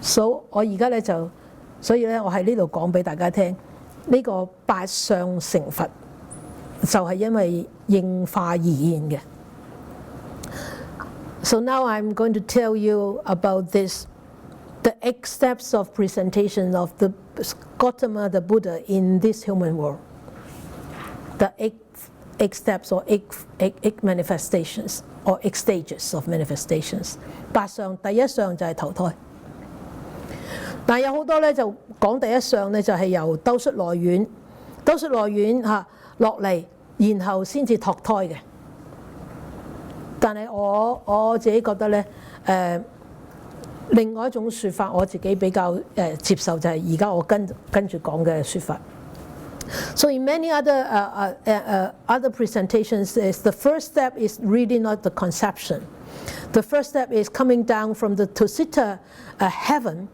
So 我而家咧就，所以咧我喺呢度講俾大家聽，呢個八相成佛就係因為應化而現嘅。So now I'm going to tell you about this, the 8 steps of presentation of the Gautama, the Buddha, in this human world. The eight steps or eight manifestations or 8 stages of manifestations. 八相第一相就係投胎。但係有好多咧就講第一相咧就係由兜率內院落嚟，然後先至托胎嘅。但係我自己覺得咧，另外一種説法我自己比較接受就係而家我跟住講嘅説法。So in many other presentations, the first step is really not the conception. The first step is coming down from the Tusita heaven,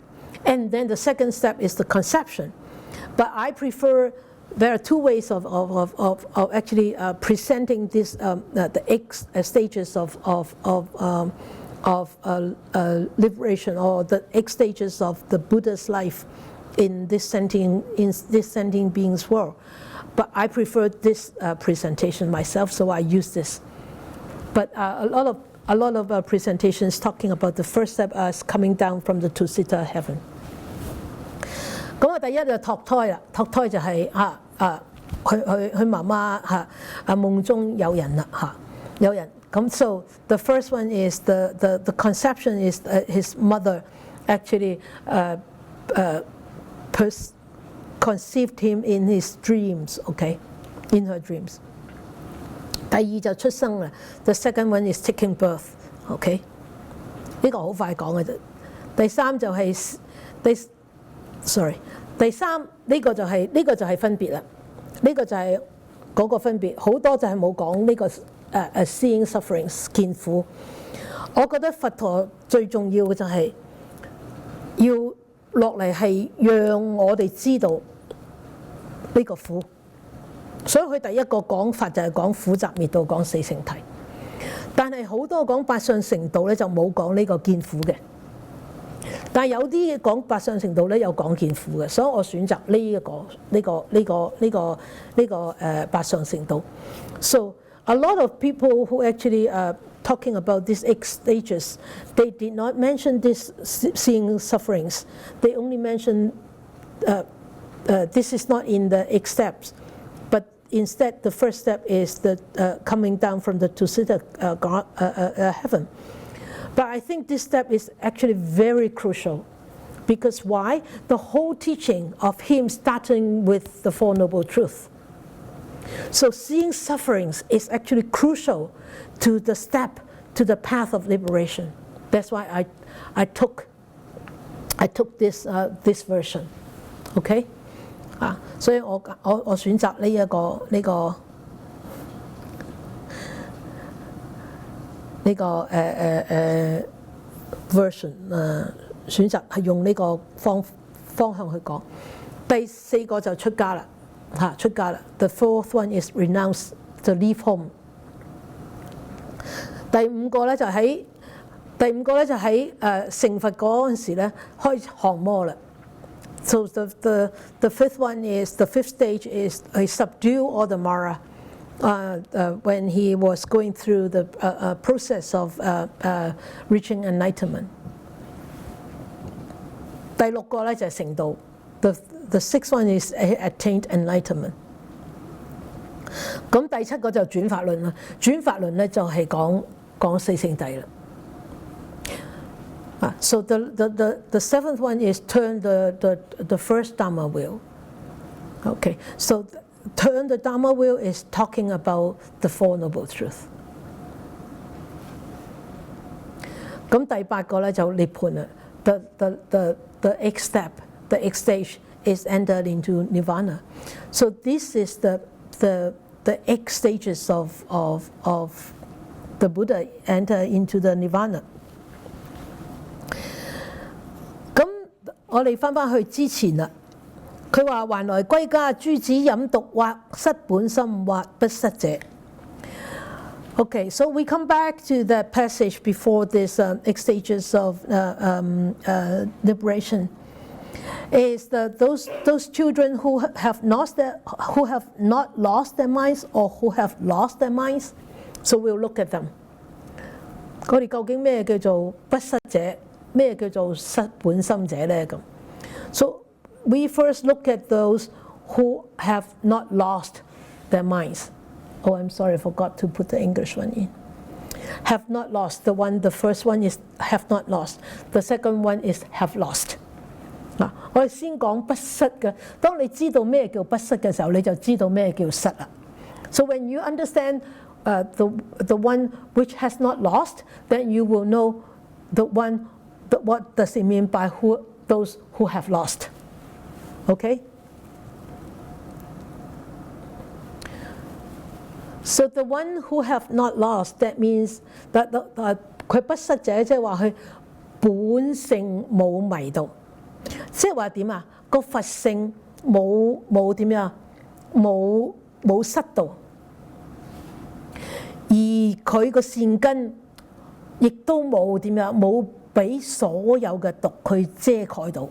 and then the second step is the conception. But I prefer, there are 2 ways of actually presenting this, the 8 stages of liberation, or the 8 stages of the Buddha's life in this sentient being's world. But I prefer this presentation myself, so I use this. But a lot of presentations talking about the first step as coming down from the Tusita heaven. 咁啊，第一就托胎啦，托胎就係佢媽媽夢中有人啦有人。咁 so the first one is the conception is his mother actually conceived him in his dreams, okay, in her dreams. 第二就出生啦 ，the second one is taking birth, okay. 呢個好快講嘅啫。第三就係第三呢個就係分別啦，呢個就係嗰個分別，好多就係冇講呢個seeing sufferings 見苦。我覺得佛陀最重要嘅就係要落嚟係讓我哋知道呢個苦，所以佢第一個講法就係講苦集滅道，講四聖諦。但係好多講八相成道咧就冇講呢個見苦嘅，但係有啲講八相成道咧有講見苦嘅，所以我選擇呢個八相成道。So a lot of people who actually talking about these 8 stages, they did not mention this seeing sufferings. They only mentioned this is not in the 8 steps, but instead the first step is the coming down from the Tusita heaven. But I think this step is actually very crucial, because why? The whole teaching of him starting with the Four Noble Truths. So seeing sufferings is actually crucial to the step to the path of liberation. That's why I took this version, okay? 所以我選擇呢個version 選擇係用呢個方向去講。第4個就出家啦。出家啦。The fourth one is renounce, to leave home. 第5個咧就喺成佛嗰陣時咧開降魔啦。So the fifth one is, the 5th stage is he subdue all the Mara when he was going through the process of reaching enlightenment. 第6個咧就係成道。The 6th one is attained enlightenment. 咁第7個就轉法輪啦。轉法輪咧就係講四聖諦啦。So the 7th one is turn the first Dharma wheel. Okay, so turn the Dharma wheel is talking about the Four Noble Truths. 咁第8個咧就涅槃啦。The 8th step, the 8th stage is entered into Nirvana. So this is the 8 stages of the Buddha enter into the Nirvana. 咁我哋翻去之前啦，佢話還來歸家，諸子飲毒或失本心或不失者。Okay, so we come back to that passage before this 8 stages of liberation. Is that those children who have not lost their minds or who have lost their minds? So we'll look at them. 我哋究竟咩叫做不失者？咩叫做失本心者呢？咁 So we first look at those who have not lost their minds. Oh, I'm sorry, I forgot to put the English one in. Have not lost. The first one is have not lost. The second one is have lost. 我哋先講不失嘅。當你知道咩叫不失嘅時候，你就知道咩叫失啦。So when you understand the one which has not lost, then you will know what does it mean by those who have lost. Okay? So the one who have not lost, that means that 佢不失者，即係話佢本性冇迷到，即係話點啊？個佛性冇點樣？冇失到，而佢個善根亦都冇點樣？冇俾所有嘅毒去遮蓋到。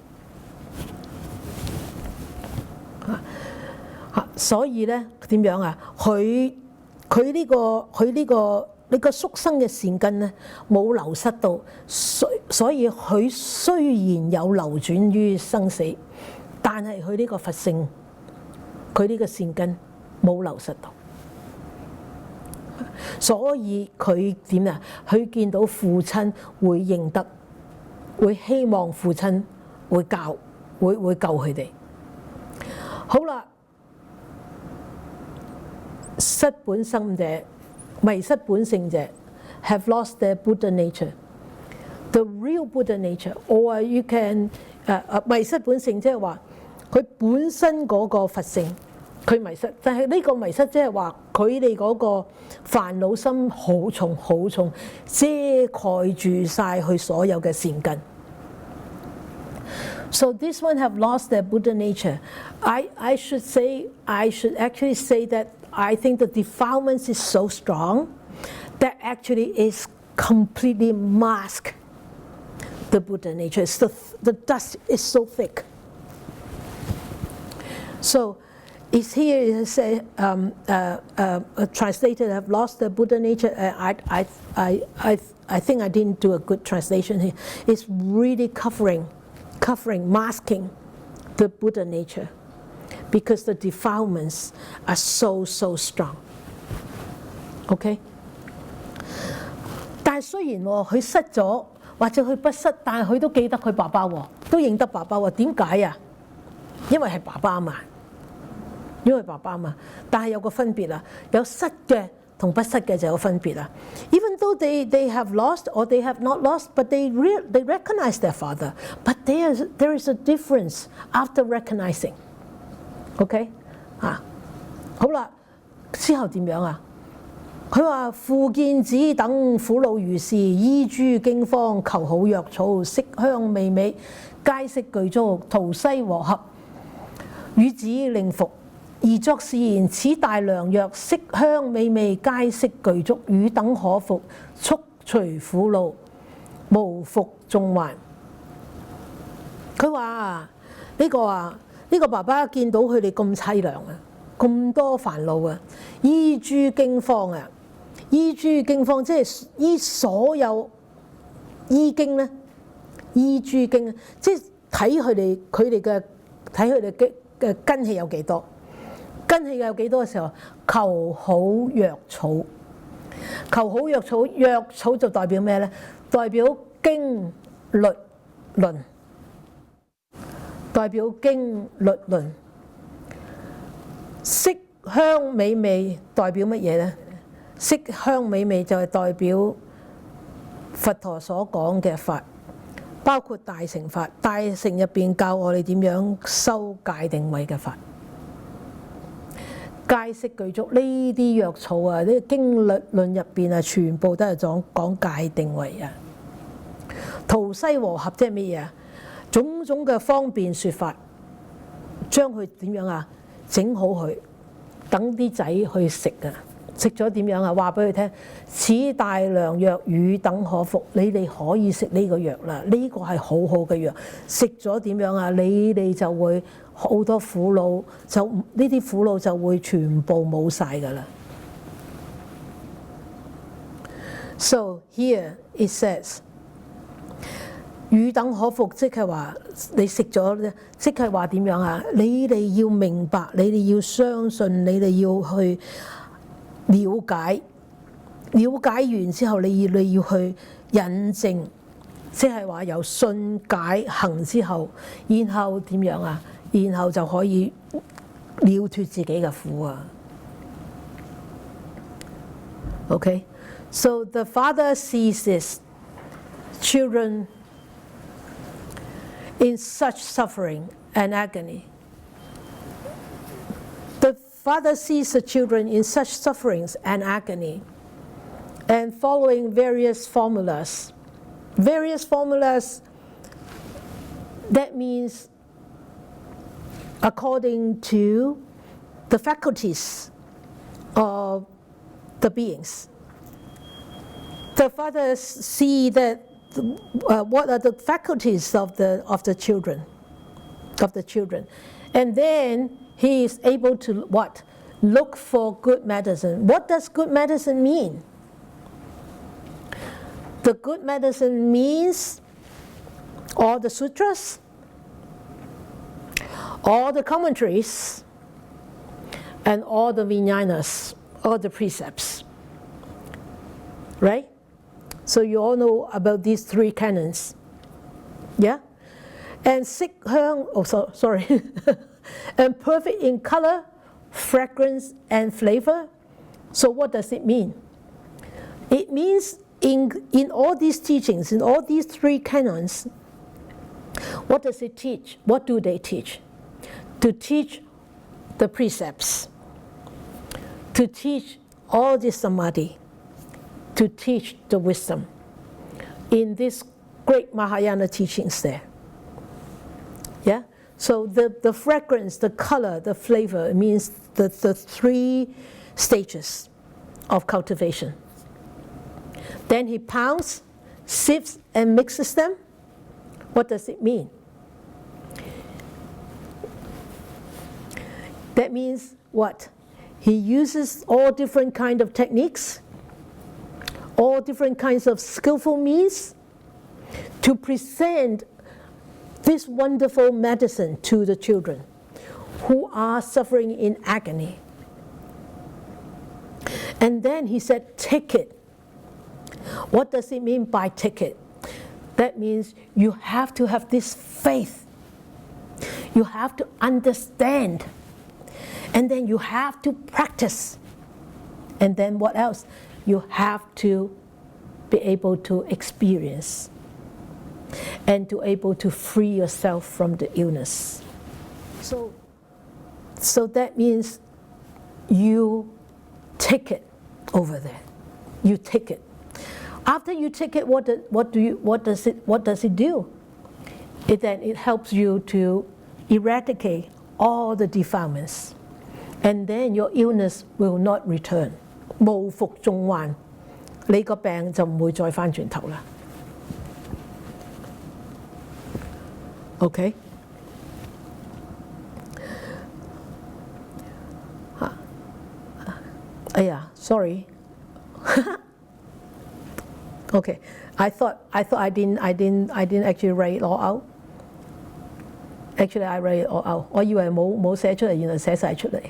所以咧點樣啊？佢呢個宿生嘅善根咧冇流失到，所以佢雖然有流轉於生死，但係佢呢個佛性，佢呢個善根冇流失到，所以佢點啊？佢見到父親會認得，會希望父親會救佢哋。好啦。失本心者，迷失本性者 ，have lost their Buddha nature, the real Buddha nature, or you can 迷失本性，即係話佢本身嗰個佛性，佢迷失，但係呢個迷失即係話佢哋嗰個煩惱心好重好重，遮蓋住晒佢所有嘅善根。So this one have lost their Buddha nature. I should actually say that I think the defilements is so strong that actually is completely mask the Buddha nature. The dust is so thick. So it's here it says translated have lost the Buddha nature. I think I didn't do a good translation here. It's really covering, masking the Buddha nature. Because the defilements are so strong. OK？ 但係雖然佢失咗，或者佢不失，但係佢都記得佢爸爸喎，都認得爸爸喎。點解啊？因為係爸爸嘛，但係有個分別啦，有失嘅同不失嘅就有分別啦。Even though they have lost or they have not lost, but they recognize their father. But there is a difference after recognizing. OK 好啦，之後點樣啊？佢話父見子等苦惱如是，依諸經方求好藥草，色香味美，皆悉具足，途西和合，與子令服。而作是言：此大良藥，色香味美，皆悉具足，汝等可服，速除苦惱，無復眾患。佢話呢個爸爸見到佢哋咁凄涼啊，咁多煩惱啊，依諸經方啊，依諸經方即係依所有依經咧，依諸經即係睇佢哋嘅根氣有幾多，根氣有幾多嘅時候，求好藥草，求好藥草，藥草就代表咩咧？代表經律論。代表經律論，色香美味代表乜嘢呢？色香美味就係代表佛陀所講嘅法，包括大乘法。大乘入邊教我哋點樣修戒定慧嘅法，皆悉具足。呢啲藥草啊，呢個經律論入邊啊，全部都係講戒定慧啊。途西和合即係乜嘢啊？種種嘅方便說法，將佢點樣啊？整好佢，等啲仔去食啊！食咗點樣啊？話俾佢聽，此大良藥，汝等可服。你哋可以食呢個藥啦，呢個係好好嘅藥。食咗點樣啊？你哋就會好多苦惱，就呢啲苦惱就會全部冇晒㗎啦。So here it says， 汝等可服，即係話你食咗咧，即係話點樣啊？你哋要明白，你哋要相信，你哋要去了解，了解完之後，你要去引證，即係話由信解行之後，然後點樣啊？然後就可以了脫自己嘅苦啊。Okay, so the father sees his children in such suffering and agony. The father sees the children in such sufferings and agony, and following various formulas. Various formulas, that means according to the faculties of the beings. The fathers see that what are the faculties of the children, and then he is able to what? Look for good medicine. What does good medicine mean? The good medicine means all the sutras, all the commentaries, and all the vijnanas, all the precepts. Right? So you all know about these three canons. Yeah? And sorry. And perfect in color, fragrance, and flavor. So what does it mean? It means in all these teachings, in all these three canons, what does it teach? What do they teach? To teach the precepts, to teach all the samadhi, to teach the wisdom in this great Mahayana teachings there. Yeah? So the fragrance, the color, the flavor means the three stages of cultivation. Then he pounds, sifts, and mixes them. What does it mean? That means what? He uses all different kinds of techniques, all different kinds of skillful means to present this wonderful medicine to the children who are suffering in agony. And then he said, take it. What does it mean by take it? That means you have to have this faith. You have to understand. And then you have to practice. And then what else? You have to be able to experience and to able to free yourself from the illness. So that means you take it over there. You take it. After you take it, what does it do? It helps you to eradicate all the defilements, and then your illness will not return. 無復縱患，你個病就唔會再返轉頭啦。OK？ 哎呀 ，sorry。Okay, I thought I didn't actually write it all out. Actually, I write it all out. 我以為冇寫出嚟，原來寫晒出嚟。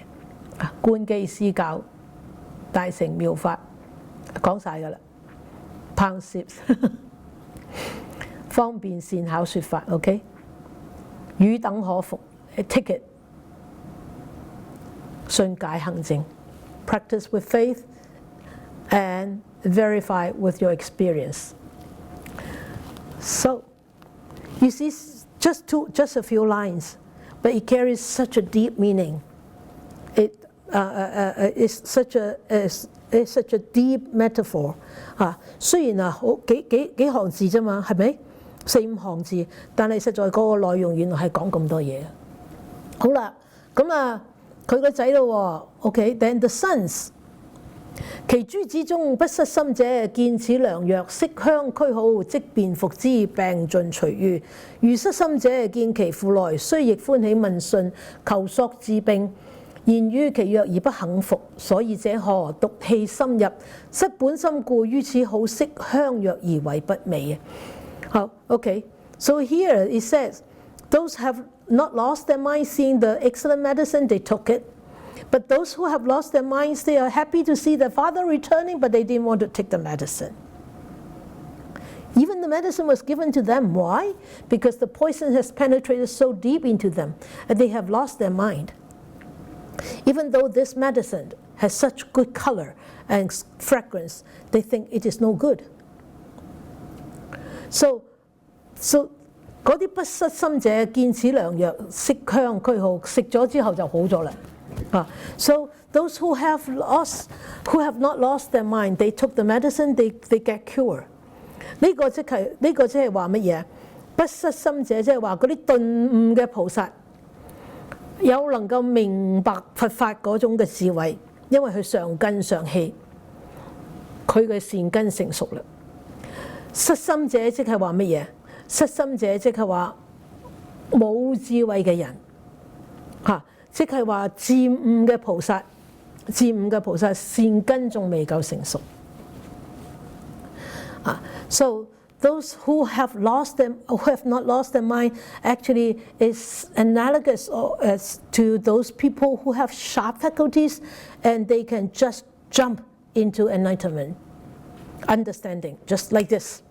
觀基施教，大乘妙法，講晒㗎啦。Pound sips 方便善巧説法。OK， 汝等可服 ，take it， 信解行證 ，practice with faith and verify with your experience. So, you see, just a few lines, but it carries such a deep meaning. It's such a deep metaphor. 雖然好幾行字啫嘛，係咪？4-5行字，但係實在嗰個內容原來係講咁多嘢。好啦，咁佢個仔咯喎 ，OK，then the sons. 其諸之中，不失心者，見此良藥，色香俱好，即便服之，病盡除愈。如失心者，見其父來，雖亦歡喜問訊，求索治病，言於其藥而不肯服。所以者何？毒氣深入，失本心故，於此好色香藥而為不美。好 ，OK。So here it says, those have not lost their mind seeing the excellent medicine, they took it. But those who have lost their minds, they are happy to see their father returning, but they didn't want to take the medicine. Even the medicine was given to them. Why? Because the poison has penetrated so deep into them that they have lost their mind. Even though this medicine has such good color and fragrance, they think it is no good. So 嗰啲不失心者，見此良藥，色香俱好，食咗之後就好咗啦。So those who have not lost their mind, they took the medicine, they get cured. 呢個即係話乜嘢？不失心者即係話嗰啲頓悟嘅菩薩，有能夠明白佛法嗰種嘅智慧，因為佢上根上氣，佢嘅善根成熟啦。失心者即係話乜嘢？失心者即係話冇智慧嘅人，即係話漸悟嘅菩薩，善根仲未夠成熟。So those who have not lost their mind, actually is analogous to those people who have sharp faculties, and they can just jump into enlightenment, understanding, just like this.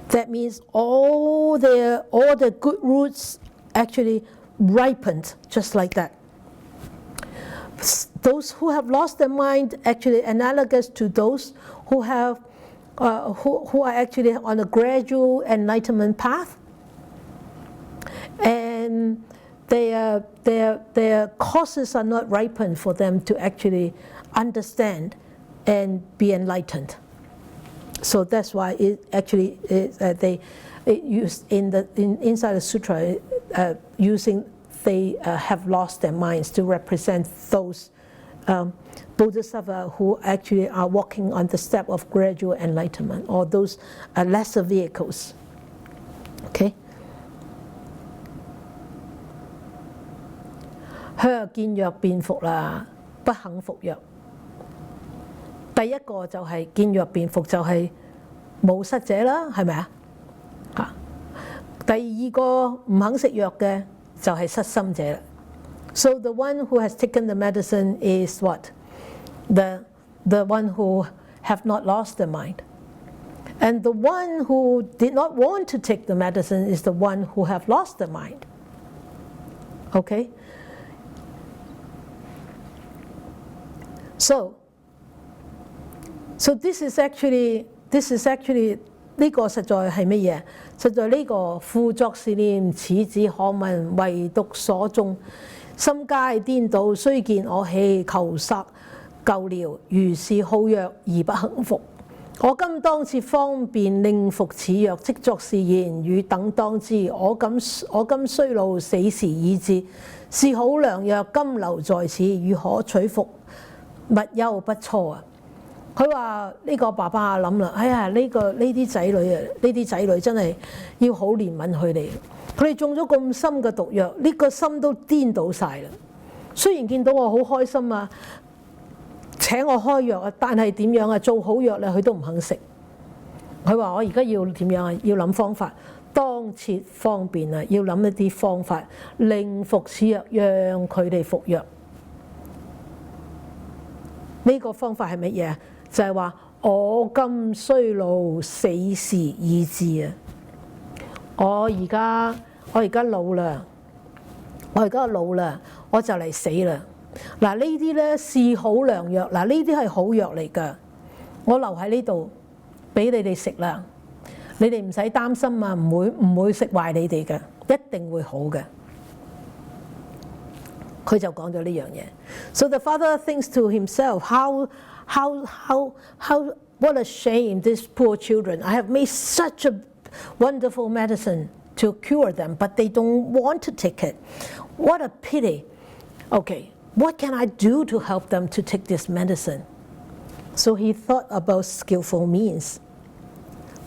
That means all the good roots actually ripened just like that. Those who have lost their mind actually analogous to those who have who are actually on a gradual enlightenment path, and their causes are not ripened for them to actually understand and be enlightened. So that's why it actually they use inside the sutra using they have lost their minds to represent those Bodhisattvas who actually are walking on the step of gradual enlightenment, or those lesser vehicles. Okay. 佢見藥便服啦，不肯服藥。第一個就係見藥便服，就係冇失者啦，係咪啊？第二個唔肯食藥嘅就係失心者啦。So the one who has taken the medicine is what? The one who have not lost their mind. And the one who did not want to take the medicine is the one who have lost their mind. Okay? So this is actually 呢個實在係乜嘢？實在呢個复作是念，此子可聞，唯獨所中，心皆顛倒，雖見我起，求索救療，如是好藥而不肯服。我今當設方便，令服此藥，即作是言語等當知。我今衰老，死時已至，是好良藥，今留在此，如可取服，勿憂不蹉啊！佢話呢個爸爸諗啦，哎呀呢啲仔女真係要好憐憫佢哋，佢哋中咗咁深嘅毒藥，呢個心都顛倒晒啦。雖然見到我好開心啊，請我開藥啊，但係點樣啊？做好藥咧，佢都唔肯食。佢話我而家要點樣啊？要諗方法，當設方便啊，要諗一啲方法，令服此藥，讓佢哋服藥。呢個方法係乜嘢啊？就係話我今衰老，死時已至啊！我而家老啦，我就嚟死啦！嗱呢啲咧是好良藥，嗱呢啲係好藥嚟㗎，我留喺呢度俾你哋食啦，你哋唔使擔心啊，唔會食壞你哋嘅，一定會好嘅。佢就講咗呢樣嘢。So the father thinks to himself, what a shame, these poor children. I have made such a wonderful medicine to cure them, but they don't want to take it. What a pity. Okay, what can I do to help them to take this medicine? So he thought about skillful means.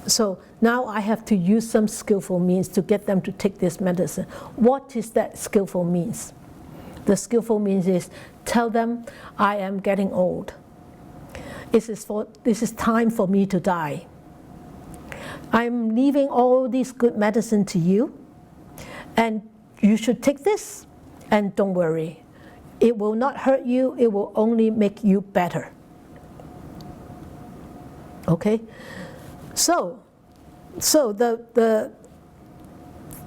So now I have to use some skillful means to get them to take this medicine. What is that skillful means? The skillful means is tell them I am getting old. This is time for me to die. I'm leaving all this good medicine to you, and you should take this, and don't worry. It will not hurt you, it will only make you better. Okay? So the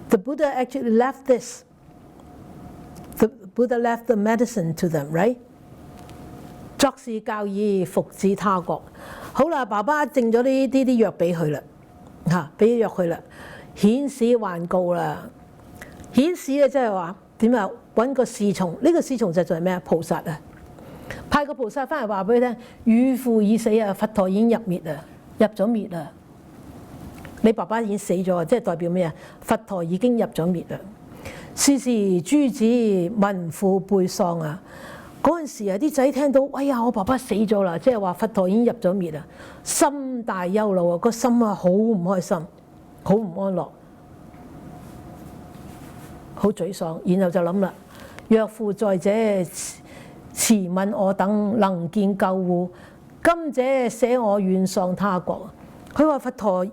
Buddha actually left this. The Buddha left the medicine to them, right? 作是教義復至他國。好啦，爸爸剩咗呢啲藥俾佢啦，俾藥佢啦，顯示還告啦。顯示咧即係話點啊？揾個侍從，呢個侍從就係咩啊？菩薩啊，派個菩薩翻嚟話俾佢聽，汝父已死啊，佛陀已經入滅啦，入咗滅啦。你爸爸已經死咗，即係代表咩啊？佛陀已經入咗滅啦。是時諸子聞父背喪啊！嗰陣時啊，啲仔聽到，哎呀，我爸爸死咗啦，即係話佛陀已經入咗滅啦，心大憂惱啊，個心啊好唔開心，好唔安樂，好沮喪。然後就諗啦，若父在者，慈憫我等，能見救護，今者捨我遠喪他國。佢話佛陀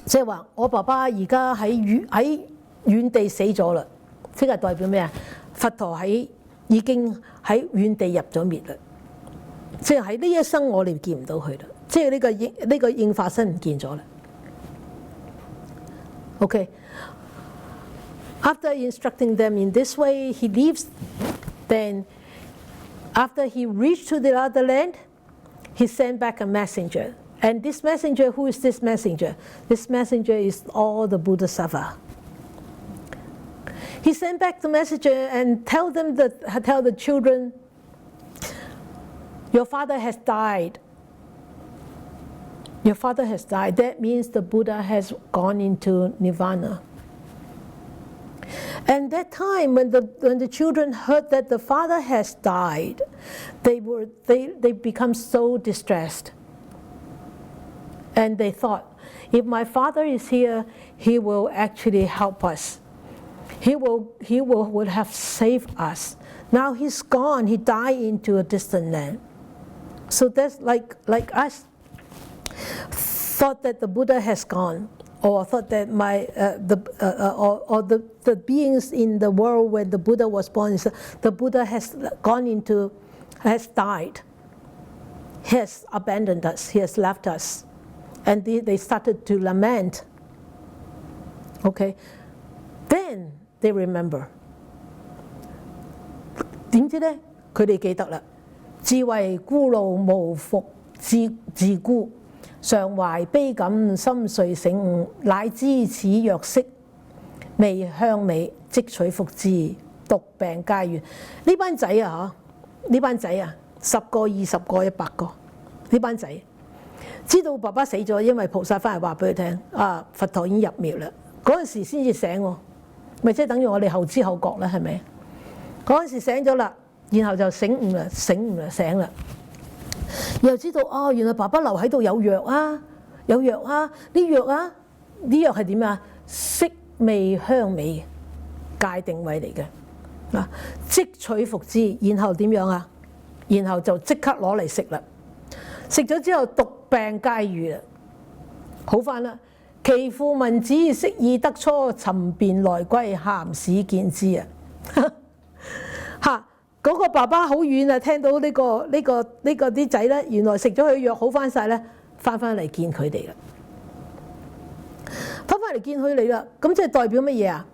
即係話我爸爸而家喺遠地死咗啦，即係代表咩啊？佛陀已經喺遠地入咗滅啦，即係喺呢一生我哋見唔到佢啦，即係呢個應化身唔見咗啦。Okay. After instructing them in this way, he leaves. Then, after he reached to the other land, he sent back a messenger. And this messenger, who is this messenger? This messenger is all the Bodhisattva. He sent back the messenger and tell the children, your father has died. Your father has died. That means the Buddha has gone into nirvana. And that time, when the children heard that the father has died, they become so distressed. And they thought, if my father is here, he will actually help us. He would have saved us. Now he's gone. He died into a distant land. So that's like us. Thought that the Buddha has gone, or thought that the beings in the world when the Buddha was born, the Buddha has died. He has abandoned us. He has left us. And they started to lament. Okay, then they remember. 點知咧？佢哋記得啦。自為孤老無復自孤，常懷悲感，心遂醒悟，乃知此藥色味香美，即取服之，毒病皆愈。呢班仔啊，呢班仔啊，10個、20個、100個，呢班仔。知道爸爸死咗，因為菩薩翻嚟話俾佢聽，啊佛陀已經入滅啦。嗰陣時先至醒喎，咪即係等於我哋後知後覺啦，係咪？嗰陣時醒咗啦，然後就醒悟啦，醒啦。又知道哦，原來爸爸留喺度有藥啊，啲藥係點啊？色味香美界定位嚟嘅嗱，即取服之，然後點樣啊？然後就即刻攞嚟食啦。食咗之後，毒病皆愈啦，好返啦。其父聞子，悉已得初，尋便來歸，咸使見之啊！嚇，嗰個爸爸好遠啊，聽到呢個啲仔咧，原來食咗佢藥好返晒咧，翻嚟見佢哋啦，翻嚟見佢哋啦，咁即係代表乜嘢啊？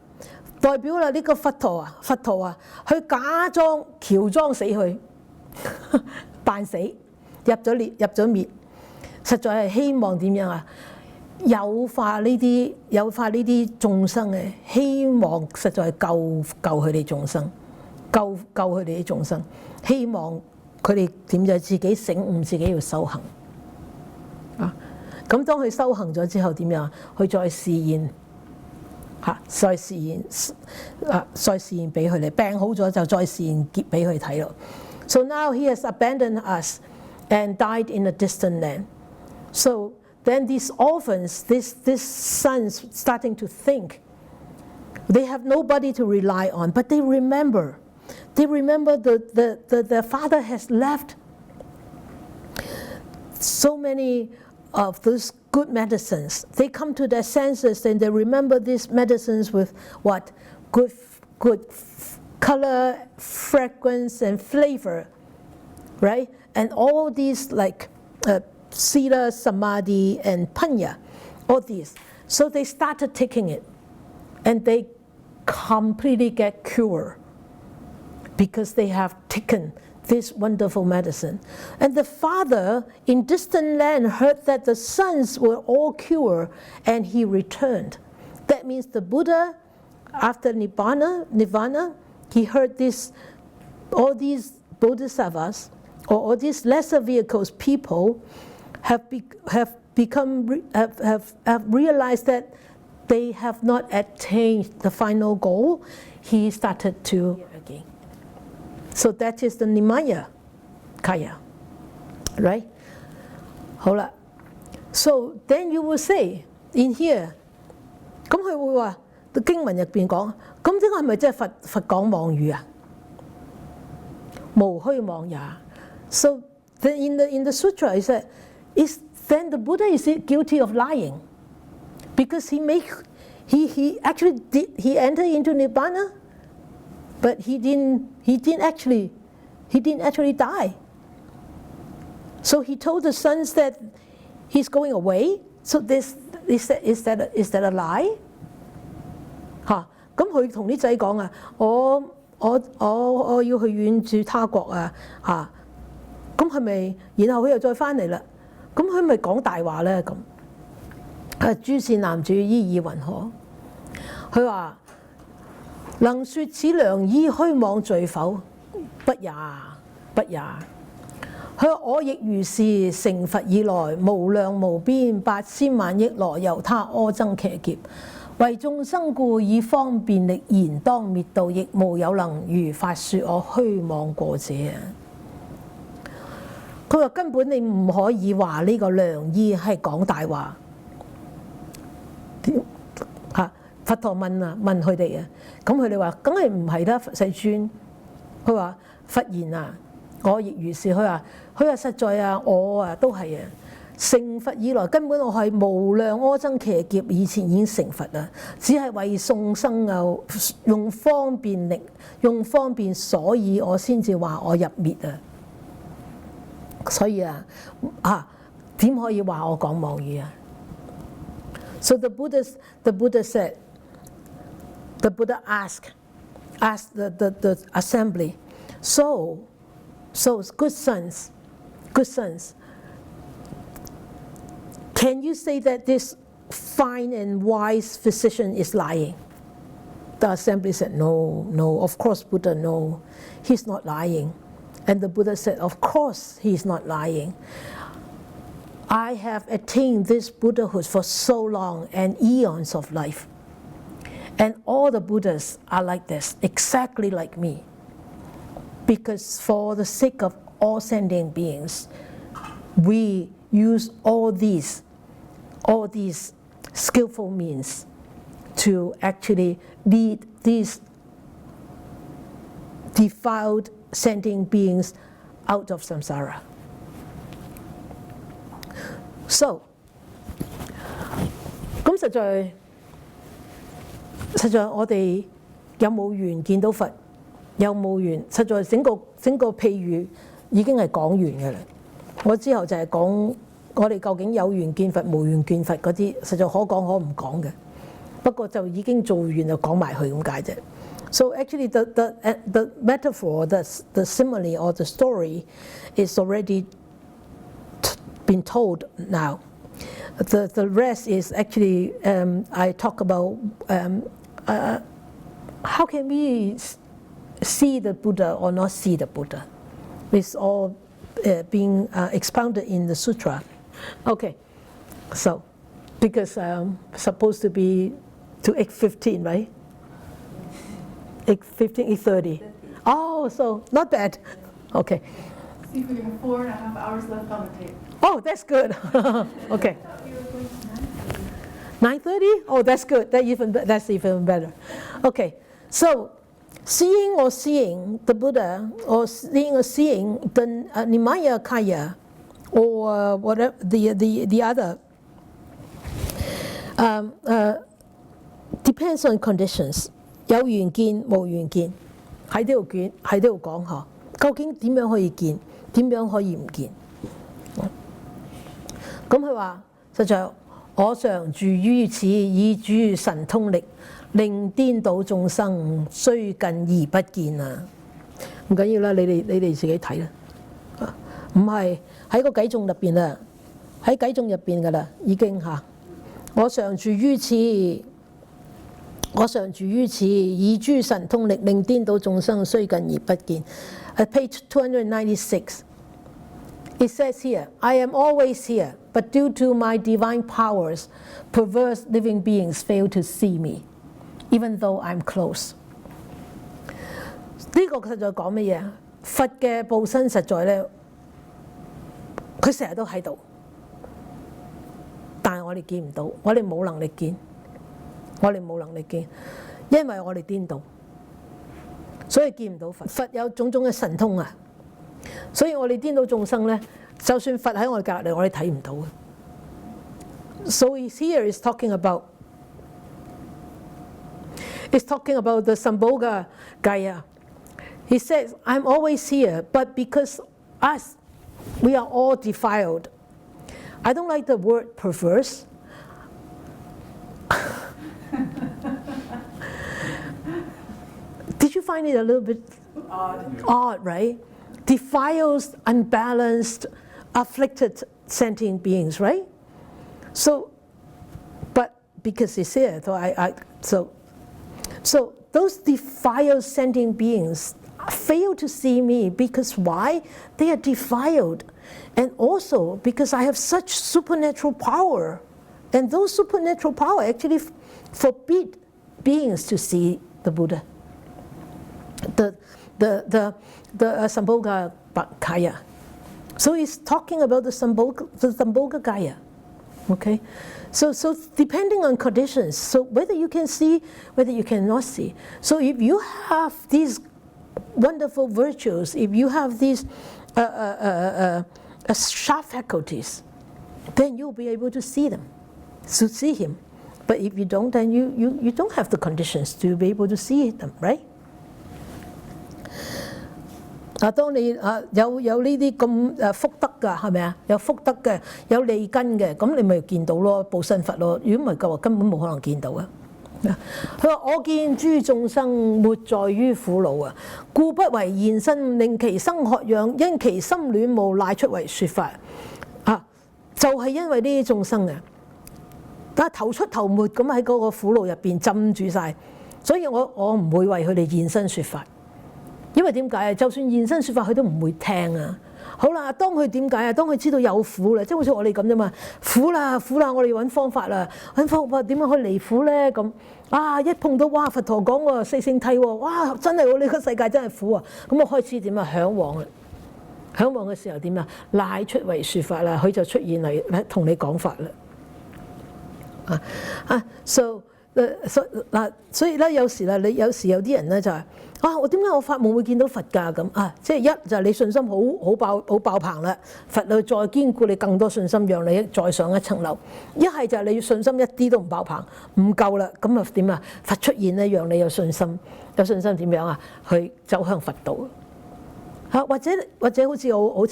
代表啦呢個佛陀啊，佢假裝喬裝死去，扮死。入咗滅，實在係希望點樣啊？有化呢啲眾生嘅希望，實在係救佢哋眾生，救佢哋啲眾生，希望佢哋點就自己醒悟，自己要修行啊！咁當佢修行咗之後點樣？佢再示現再示現俾佢哋，病好咗就再示現俾佢睇咯。So now he has abandoned us. and died in a distant land. So then these orphans, these sons starting to think, they have nobody to rely on, but they remember. They remember their father has left so many of those good medicines. They come to their senses and they remember these medicines with what? Good color, fragrance, and flavor, right? And all these like Sila, Samadhi, and Panya, all these. So they started taking it, and they completely get cured because they have taken this wonderful medicine. And the father in distant land heard that the sons were all cured, and he returned. That means the Buddha, after Nirvana, he heard this, all these bodhisattvas, or all these lesser vehicles people have realized that they have not attained the final goal. He started to again. So that is the Nimaya Kaya, right? 好啦 So then you will say in here, 咁佢會話經文入邊講，咁呢個係咪即係佛講妄語啊？無虛妄也。So in the Sutra it said, then the Buddha is guilty of lying, because he actually entered into Nibbana, but he didn't actually die. So he told the sons that he's going away. So is that a lie? 嚇，咁佢同啲仔講啊，我要去遠住他國啊，嚇，咁係咪？然後佢又再翻嚟啦，咁佢咪講大話咧？咁諸善男子依以云何？佢話能説此良醫虛妄罪否？不也，不也。佢話我亦如是，成佛以來無量無邊8000萬億羅由他阿僧祇劫，為眾生故以方便力言當滅度，亦無有能如法説我虛妄過者。佢話根本你唔可以話呢個良醫係講大話。嚇，佛陀問佢哋啊，咁佢哋話梗係唔係啦，世尊。佢話佛言啊，我亦如是。佢話實在啊，我都係啊，成佛以來根本我係無量阿僧祇劫以前已經成佛啦，只係為眾生啊用方便力，用方便，所以我先至話我入滅啊。所以點可以話我講妄語啊？ So the Buddha said, the Buddha asked the assembly, so good sons, can you say that this fine and wise physician is lying? The assembly said, no, of course, Buddha, no, he's not lying. And the Buddha said, of course he's not lying. I have attained this Buddhahood for so long and eons of life. And all the Buddhas are like this, exactly like me. Because for the sake of all sentient beings, we use all these skillful means to actually lead these defiled sentient beings out of samsara. So 咁實在我哋有冇緣見到佛？有冇緣？實在整個譬喻已經係講完嘅啦。我之後就係講我哋究竟有緣見佛、無緣見佛嗰啲，實在可講可唔講嘅。不過就已經做完就講埋佢咁解啫。So actually the metaphor, the simile or the story is already been told now. The rest is actually I talk about how can we see the Buddha or not see the Buddha. It's all being expounded in the sutra. Okay, so because supposed to be to 8:15, right? 8:30. Oh, so not bad. Okay. See if we have 4.5 hours left on the tape. Oh, that's good. Okay. 9:30? Oh, that's good. That's even better. Okay. So, seeing the Buddha, or seeing the Nirmanakaya, or whatever the other, depends on conditions. 有緣見冇緣見，喺呢度講下，究竟點樣可以見，點樣可以唔見？咁佢話實在我常住於此，以諸神通力，令顛倒眾生雖近而不見啊！唔緊要啦，你哋自己睇啦。唔係喺個偈頌入邊啦，喺偈頌入邊噶啦，已經嚇。我常住於此，以諸神通力，令顛倒眾生雖近而不見。Page 296. It says here, I am always here, but due to my divine powers, perverse living beings fail to see me, even though I'm close. 呢個實在講乜嘢？佛嘅報身實在咧，佢成日都喺度，但係我哋見唔到，我哋冇能力見，因為我哋顛倒，所以見唔到佛。佛有種種嘅神通啊！所以我哋顛倒眾生咧，就算佛喺我哋隔離，我哋睇唔到嘅。So here is talking about the Sambhoga Gaya. He says, I'm always here, but because we are all defiled. I don't like the word perverse. Did you find it a little bit odd, right? Defiles, unbalanced, afflicted sentient beings, right? So, but because it's here, so those defiled sentient beings fail to see me because why? They are defiled, and also because I have such supernatural power, and those supernatural power actually forbid beings to see the Buddha. The Sambhoga Kaya. So he's talking about the Sambhoga Kaya. Okay? So depending on conditions, so whether you can see, whether you cannot see. So if you have these wonderful virtues, if you have these sharp faculties, then you'll be able to see them, to see him. But if you don't, then you don't have the conditions to be able to see them, right? 當你有呢啲咁福德㗎，係咪啊？有福德嘅，有利根嘅，咁你咪見到咯，報身佛咯。如果唔係嘅話，根本冇可能見到啊！佢話：我見諸眾生沒在於苦惱啊，故不為現身，令其生渴仰，因其心戀慕，乃出為説法。啊，就係因為呢啲眾生啊，但係頭出頭沒咁喺嗰個苦惱入邊浸住晒，所以我唔會為佢哋現身説法。因為點解啊？就算現身説法，佢都唔會聽啊！好啦，當佢點解啊？當佢知道有苦啦，即係好似我哋咁啫嘛，苦啦，我哋要揾方法啦，揾方法點樣可以離苦咧？咁啊，一碰到哇佛陀講喎四聖諦喎，哇真係喎，呢個世界真係苦啊！咁我開始點啊？嚮往啦，嚮往嘅時候點啊？乃出為説法啦，佢就出現嚟同你講法啦。所以咧有時咧，有啲人咧就係。我點解我發夢會見到佛㗎咁啊？即係一就係你信心好爆棚啦，佛會再堅固你更多信心，讓你再上一層樓。一係就係你信心一啲都唔爆棚，唔夠啦，咁啊點啊？佛出現咧，讓你有信心點樣啊？去走向佛道嚇，或者好似我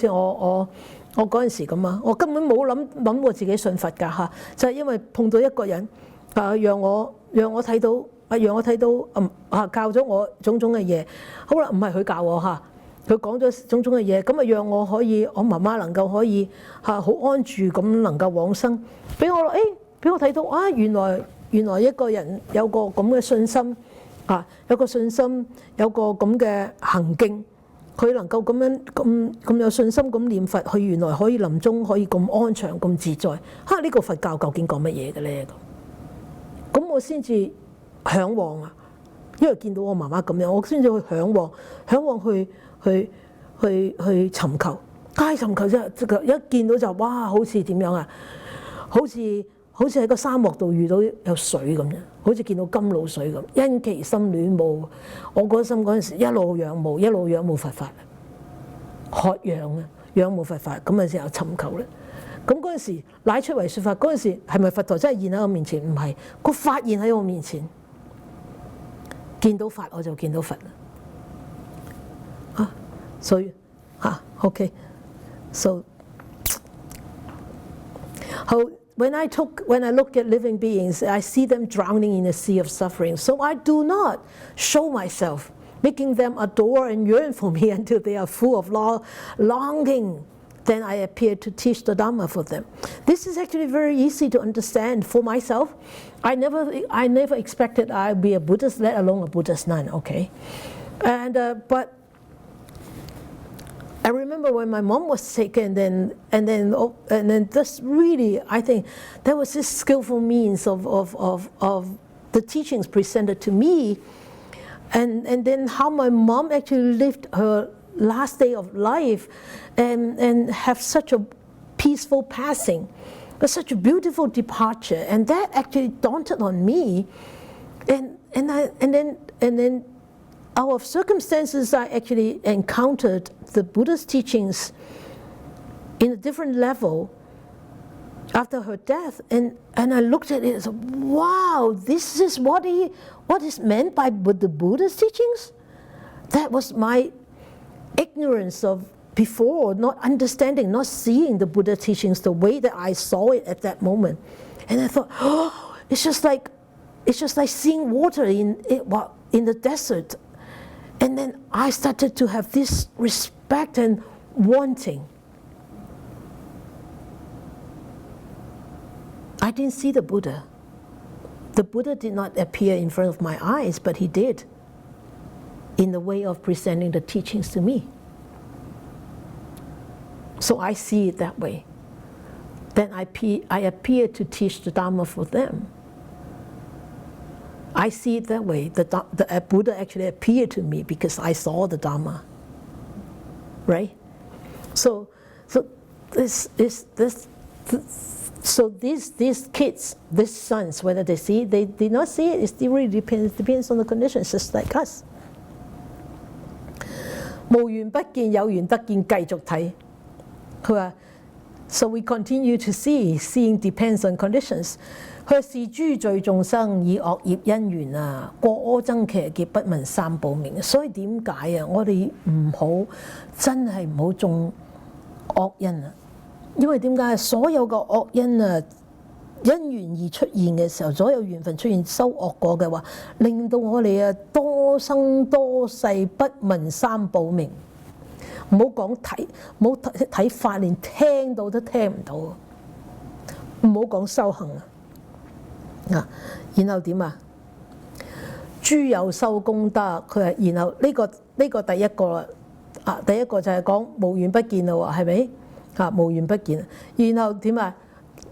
嗰陣時咁啊，我根本冇諗過自己信佛㗎嚇，就係因為碰到一個人讓我睇到。讓我睇到教咗我種種嘅嘢，好啦，唔係佢教我嚇，佢講咗種種嘅嘢，咁啊讓我可以，我媽媽能夠可以好安住咁能夠往生，俾我睇到啊，原來一個人有個咁嘅信心有個信心，有個咁嘅行徑，佢能夠咁有信心咁念佛，佢原來可以臨終可以咁安詳咁自在嚇，呢個佛教究竟講乜嘢嘅咧？咁我先至。嚮往啊！因為見到我媽媽咁樣，我先至去嚮往去尋求。皆尋求啫，這個一見到就哇，好似點樣啊？好似喺個沙漠度遇到有水咁樣，好似見到甘露水咁，因其心戀慕。我嗰心嗰陣時一路仰慕佛法，渴仰啊，仰慕佛法，咁啊先有尋求咧。咁嗰陣時乃出為説法，嗰陣時係咪佛陀真係現喺我面前？唔係，個法現喺我面前，見到法我就見到佛啦。所以OK， so when I look at living beings, I see them drowning in a sea of suffering. So I do not show myself, making them adore and yearn for me until they are full of longing. Then I appear to teach the Dharma for them. This is actually very easy to understand for myself. I never expected I'd be a Buddhist, let alone a Buddhist nun. Okay, but I remember when my mom was sick, and then this really, I think there was this skillful means of the teachings presented to me, and then how my mom actually lived her last day of life, and have such a peaceful passing, such a beautiful departure, and that actually dawned on me, and then. Out of circumstances, I actually encountered the Buddha's teachings in a different level after her death, and I looked at it and said, wow, this is what is meant by the Buddha's teachings? That was my ignorance of before, not understanding, not seeing the Buddha teachings the way that I saw it at that moment. And I thought, oh, it's just like seeing water in the desert. And then I started to have this respect and wanting. I didn't see the Buddha. The Buddha did not appear in front of my eyes, but he did in the way of presenting the teachings to me. So I see it that way. Then I appear to teach the Dharma for them. I see it that way. The Buddha actually appeared to me because I saw the Dharma, right? So these kids, these sons, whether they see it, they did not see it. It still really depends on the conditions, just like us. 無緣不見，有緣得見，繼續睇。佢話 So we continue to see. Seeing depends on conditions. 佢話是諸罪眾生以惡業因緣啊，過柯僧騎劫不聞三寶名。所以點解啊？我哋真係唔好種惡因啊！因為點解？所有嘅惡因啊，因緣而出現嘅時候，所有緣分出現收惡果嘅話，令到我哋啊多生多世不聞三寶名。唔好講睇，唔好睇法，連聽到都聽唔到。唔好講修行啊！然後點啊？諸有修功德，佢係然後呢個第一個啦。第一個就係講無緣不見啦喎，係咪？無緣不見。然後點啊？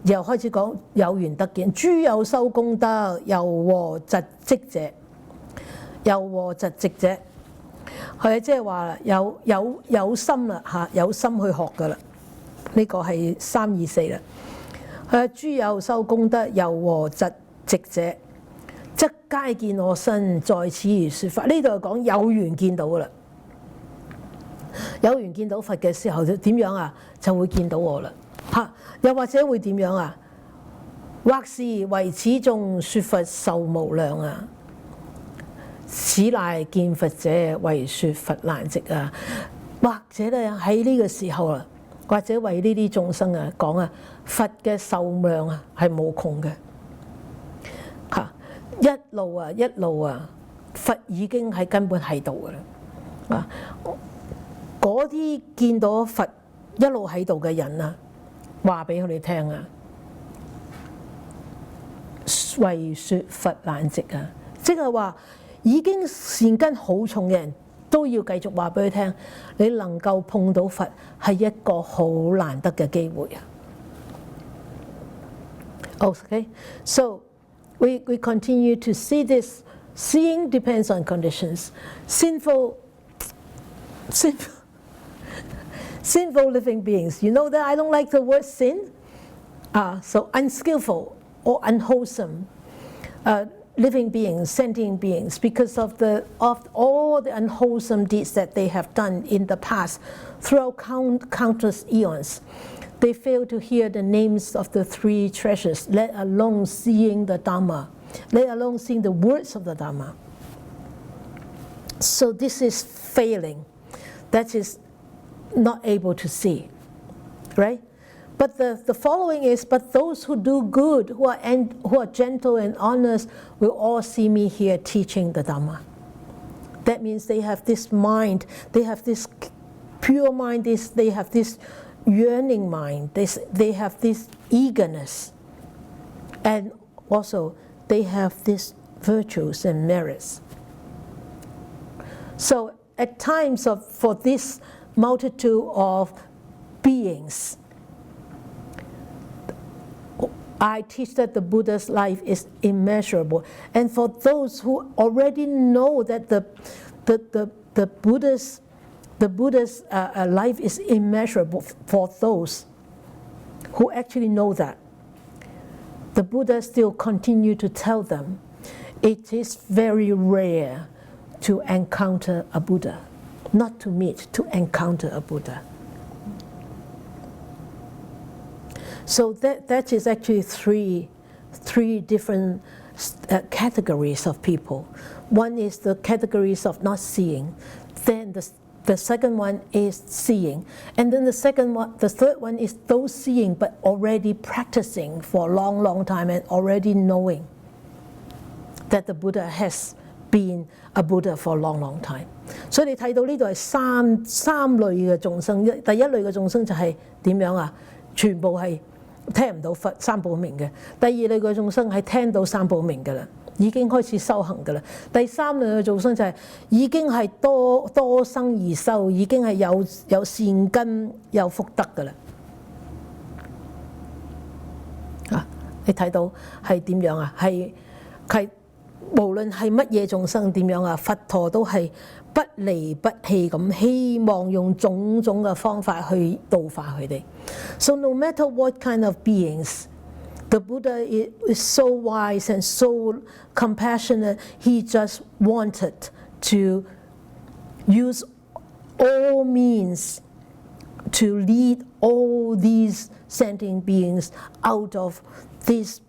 又開始講有緣得見，諸有修功德，柔和疾積者，柔和疾積者。係即係話有心啦嚇，有心去學噶啦。呢個係324啦。諸有修功德，柔和疾積者，則皆見我身在此而説法。呢度係講有緣見到噶啦。有緣見到佛嘅時候，就點樣啊？就會見到我啦嚇。又或者會點樣啊？或是為此眾説佛壽無量啊！此乃見佛者為説佛難值啊！或者咧喺呢個時候啊，或者為呢啲眾生啊講啊，佛嘅壽量啊係無窮嘅嚇，一路啊，佛已經係根本喺度噶啦啊！嗰啲見到佛一路喺度嘅人啊，話俾佢哋聽啊，為説佛難值啊！即係話。已經善根好重嘅人都要繼續話俾佢聽，你能夠碰到佛係一個好難得嘅機會啊。Okay, so we continue to see this. Seeing depends on conditions. Sinful sinful living beings. You know that I don't like the word sin. So unskillful or unwholesome living beings, sentient beings, because of all the unwholesome deeds that they have done in the past throughout countless eons. They fail to hear the names of the three treasures, let alone seeing the Dharma, let alone seeing the words of the Dharma. So this is failing. That is not able to see, right? But the following is, but those who do good, who are gentle and honest, will all see me here teaching the Dhamma. That means they have this mind, they have this pure mind, they have this yearning mind, they have this eagerness, and also they have these virtues and merits. So at times for this multitude of beings, I teach that the Buddha's life is immeasurable. And for those who already know that the Buddha's life is immeasurable, for those who actually know that, the Buddha still continue to tell them it is very rare to encounter a Buddha, not to meet, to encounter a Buddha. So that is actually three different categories of people. One is the categories of not seeing. Then the second one is seeing. And then the third one is those seeing but already practicing for a long, long time and already knowing that the Buddha has been a Buddha for a long, long time. 所以你睇到呢度係三類嘅眾生。第一類嘅眾生就係點樣啊？全部係聽唔到佛三寶明嘅。第二類嘅眾生係聽到三寶明嘅啦，已經開始修行嘅啦。第三類嘅眾生就係已經係多生而修，已經係有善根有福德嘅啦。你睇到係點樣啊？係無論係乜嘢眾生點樣啊，佛陀都係不離不棄咁，希望用種種嘅方法去度化佢哋。So no matter what kind of beings, the Buddha is so wise and so compassionate. He just wanted to use all means to lead all these sentient beings out of these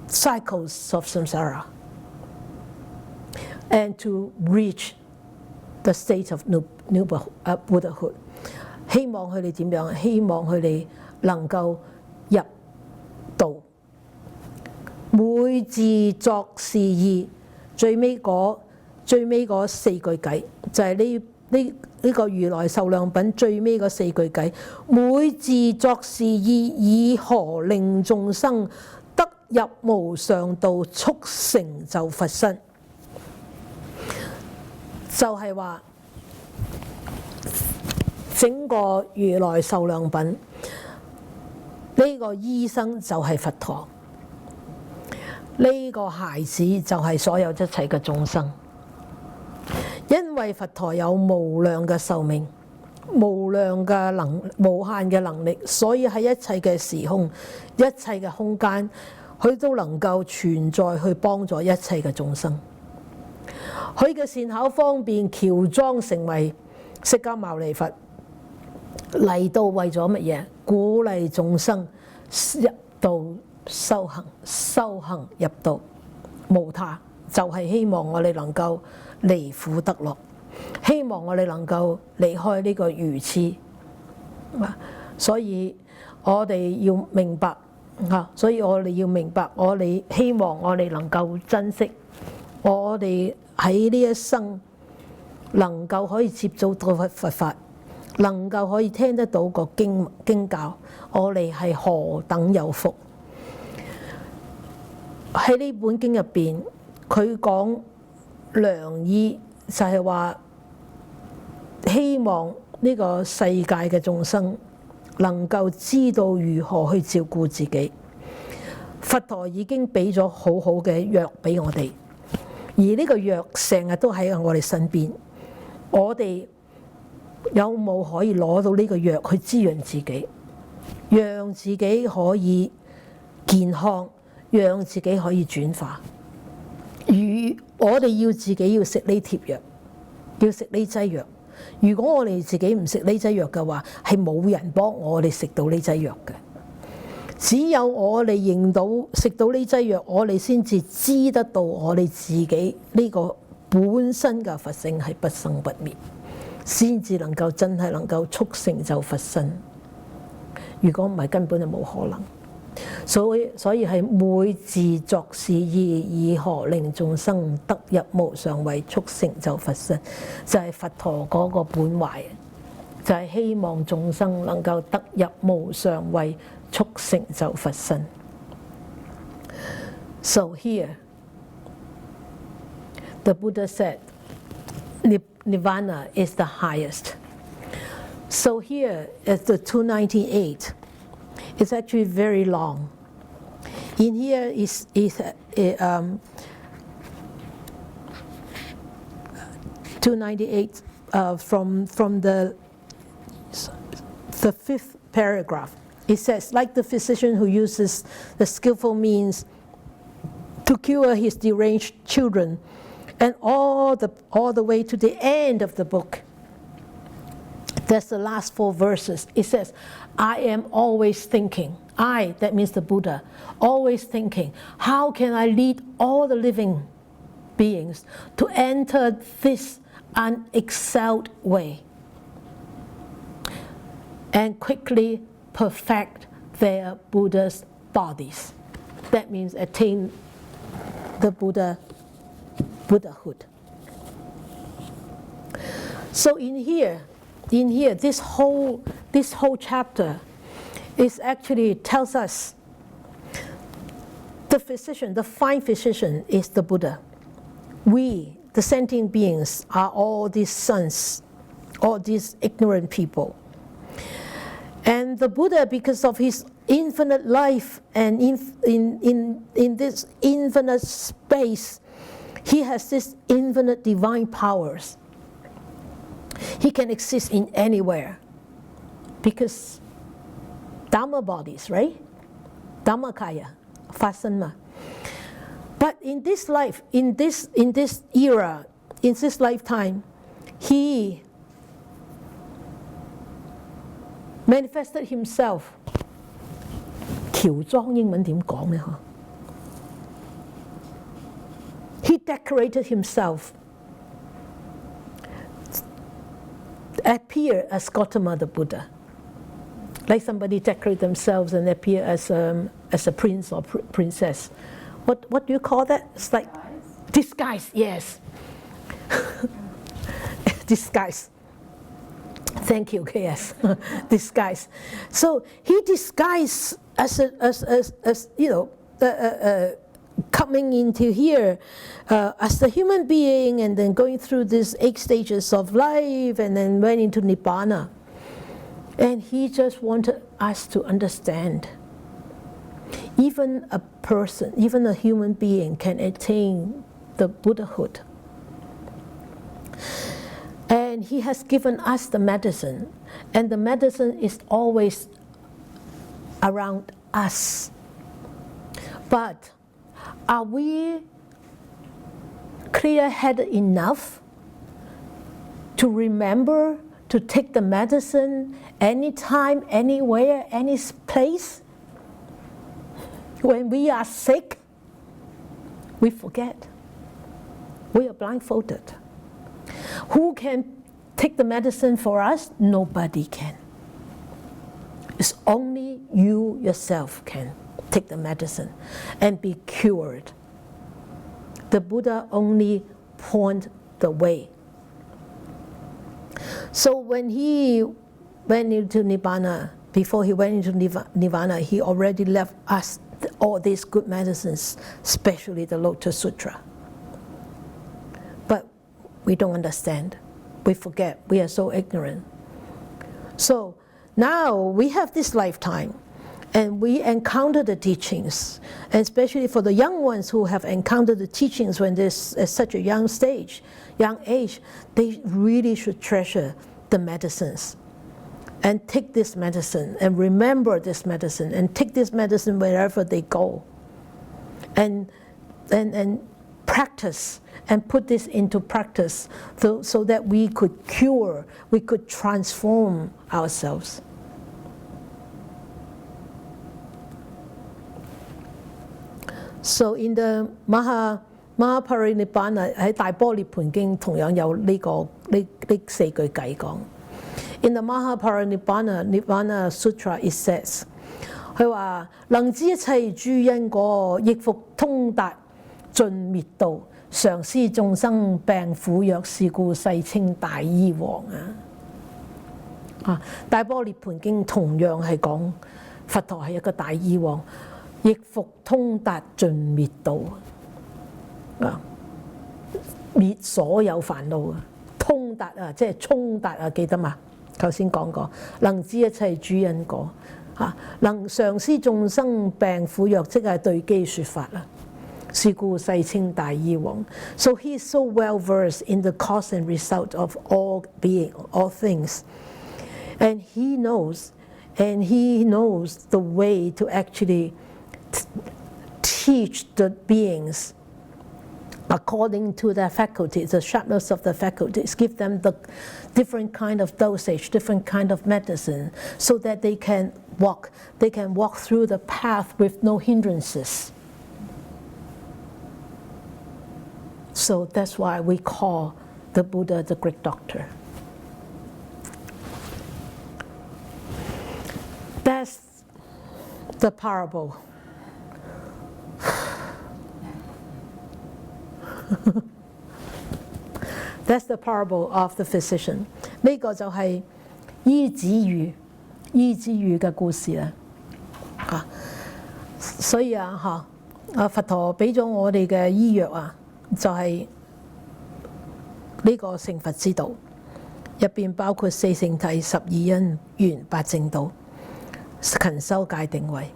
cycles of samsara and to reach the state of new Buddhahood. 希望佢哋點樣？希望佢哋能夠入道。每字作是義，最尾嗰四句偈就係呢個如來壽量品最尾嗰四句偈。每字作是義，以何令眾生得入無上道，速成就佛身。就係話整個如來壽量品呢個醫生就係佛陀，呢個孩子就係所有一切嘅眾生。因為佛陀有無量嘅壽命、無限嘅能力，所以喺一切嘅時空、一切嘅空間，佢都能夠存在去幫助一切嘅眾生。佢嘅善巧方便喬裝成為釋迦牟尼佛嚟到為咗乜嘢？鼓勵眾生入道修行，修行入道無他，就係希望我哋能夠離苦得樂，希望我哋能夠離開呢個愚痴。所以我哋要明白所以我哋要明白，我哋希望我哋能夠珍惜我哋喺呢一生能夠可以接觸到佛法，能夠可以聽得到個經教，我哋係何等有福！喺呢本經入邊，佢講良醫就係話希望呢個世界嘅眾生能夠知道如何去照顧自己。佛陀已經俾咗好好嘅藥俾我哋，而呢個藥成日都喺我哋身邊。我哋有冇可以攞到呢個藥去滋潤自己，讓自己可以健康，讓自己可以轉化。我哋要自己要食呢貼藥，要食呢劑藥。如果我哋自己唔食呢劑藥嘅話，係冇人幫我哋食到呢劑藥嘅。只有我哋認到食到呢劑藥，我哋先至知得到我哋自己呢個本身嘅佛性係不生不滅，先至能夠真係能夠速成就佛身。如果唔係，根本就冇可能。所以係每自作是義，以何令眾生得入無上位，速成就佛身，就係佛陀嗰個本懷，就係希望眾生能夠得入無上位，速成就佛身。So here, the Buddha said, Nirvana is the highest. So here at the 298, it's actually very long. In here is 298 from the fifth paragraph. It says, like the physician who uses the skillful means to cure his deranged children, and all the way to the end of the book. That's the last 4 verses. It says, I am always thinking. I, that means the Buddha, always thinking, how can I lead all the living beings to enter this unexcelled way and quickly perfect their Buddha's bodies. That means attain the Buddhahood. So in here, this whole chapter is actually tells us the physician, the fine physician is the Buddha. We, the sentient beings, are all these sons, all these ignorant people. And the Buddha, because of his infinite life and in this infinite space, he has this infinite divine powers. He can exist in anywhere because Dharma bodies, right? Dharmakaya, 法身嘛. But in this life, in this era, in this lifetime, he manifested himself. 喬裝英文點講呢？ He decorated himself, appear as Gautama the Buddha. Like somebody decorate themselves and appear as a prince or princess. What do you call that? It's like disguise, yes. Disguise. Thank you, KS. Disguise. So he disguised as you know, coming into here as a human being, and then going through these 8 stages of life, and then went into Nibbana. And he just wanted us to understand. Even a person, even a human being can attain the Buddhahood. And he has given us the medicine. And the medicine is always around us. But are we clear-headed enough to remember to take the medicine anytime, anywhere, any place? When we are sick, we forget. We are blindfolded. Who can take the medicine for us? Nobody can. It's only you yourself can take the medicine and be cured. The Buddha only pointed the way. So when he went into Nibbana, before he went into Nirvana, he already left us all these good medicines, especially the Lotus Sutra. But we don't understand. We forget. We are so ignorant. So now we have this lifetime, and we encounter the teachings, and especially for the young ones who have encountered the teachings when they're at such a young age, they really should treasure the medicines and take this medicine and remember this medicine and take this medicine wherever they go and practice and put this into practice so that we could cure, we could transform ourselves. So in the Mahaparinibbana 喺大般涅槃經同樣有呢4句偈講。In the Mahaparinibbana Sutra it says， 佢話能知一切諸因果，亦復通達盡滅道，常思眾生病苦藥，是故世稱大醫王啊！大般涅槃經同樣係講佛陀係一個大醫王，亦復通達盡滅道啊！滅所有煩惱啊！通達啊，即係衝達啊，記得嘛？頭先講過，能知一切諸因果啊，能常思眾生病苦藥，即係對機說法啦。是故世稱大醫王。So he is so well versed in the cause and result of all being, all things, and he knows the way to actually teach the beings according to their faculties, the sharpness of the faculties, give them the different kind of dosage, different kind of medicine, so that they can walk through the path with no hindrances. So that's why we call the Buddha the great doctor. That's the parable. That's the parable of the physician. 呢個就係醫子喻嘅故事啦。所以佛陀俾咗我哋嘅醫藥啊，就係呢個成佛之道，入邊包括4聖諦、12因緣、8正道、勤修戒定慧。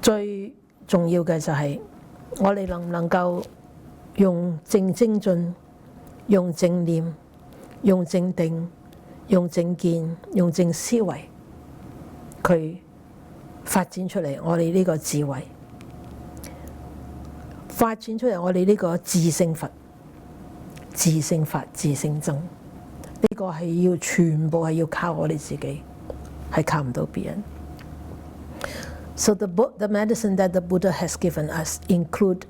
最重要嘅就係我哋能唔能夠用正精進、用正念、用正定、用正見、用正思維，佢發展出嚟我哋呢個智慧，發展出嚟我哋呢個自性佛、自性法、自性僧。呢個係要全部係要靠我哋自己，係靠唔到別人。So the medicine that the Buddha has given us include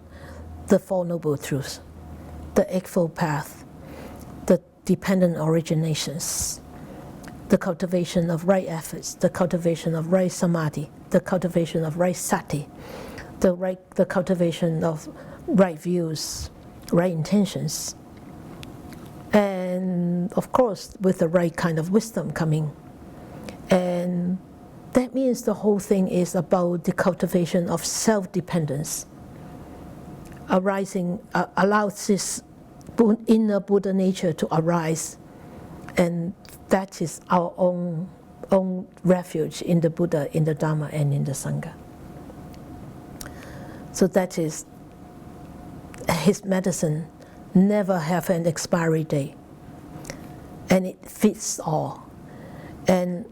the Four Noble Truths, the Eightfold Path, the dependent originations, the cultivation of right efforts, the cultivation of right samadhi, the cultivation of right sati, the cultivation of right views, right intentions, and of course with the right kind of wisdom coming. And that means the whole thing is about the cultivation of self-dependence. Arising allows this inner Buddha nature to arise, and that is our own refuge in the Buddha, in the Dharma, and in the Sangha. So that is his medicine. Never have an expiry date, and it fits all. And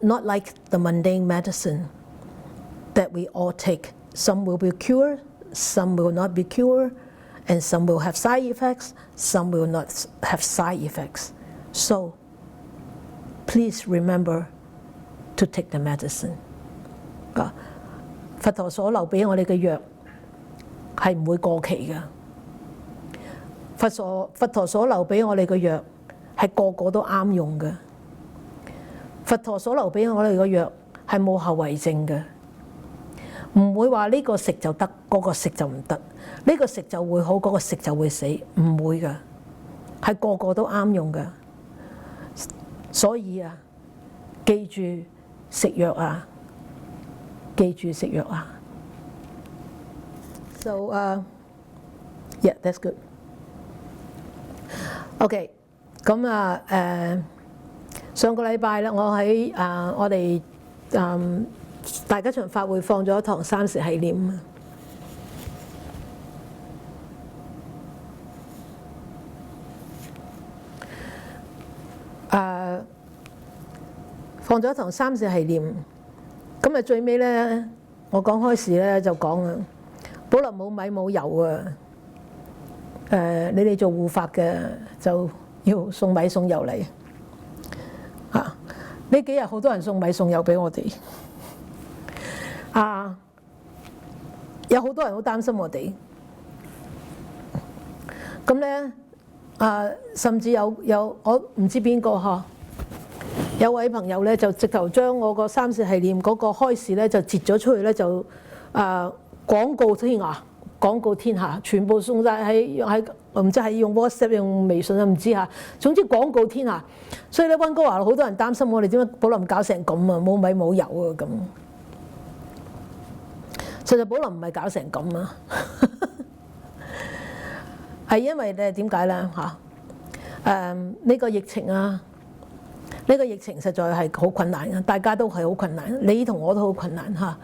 not like the mundane medicine that we all take. Some will be cured, some will not be cured, and some will have side effects, some will not have side effects. So please remember to take the medicine. 佛陀所留俾我哋嘅藥係唔會過期嘅。佛陀所留俾我哋嘅藥係個個都啱用嘅。佛陀所留俾我哋嘅藥係冇後遺症嘅，唔會話呢個食就得，嗰個食就唔得，呢個食就會好，嗰個食就會死，唔會嘅，係個個都啱用嘅。所以啊，記住食藥啊，記住食藥啊。So yeah, that's good. OK， 咁上個禮拜咧，我喺我哋大吉祥法會放咗一堂三時繫念。放咗一堂三世繫念，咁啊最尾咧，我講開始咧就講啊，寶林冇米冇油啊，你哋做護法嘅就要送米送油嚟啊！呢幾日好多人送米送油俾我哋啊，有好多人好擔心我哋，咁咧啊，甚至有我唔知邊個嗬。有位朋友咧就直頭將我個三世繫念嗰個開示咧就截咗出去咧就廣告天下，廣告天下，全部送晒喺唔知係用 WhatsApp 用微信啊唔知嚇，總之廣告天下。所以咧溫哥華好多人擔心我哋點解寶林搞成咁啊，冇米冇油啊咁。實際寶林唔係搞成咁啊，係因為咧點解咧嚇？呢個疫情啊。呢個疫情實在係好困難嘅，大家都係好困難，你同我都好困難嚇。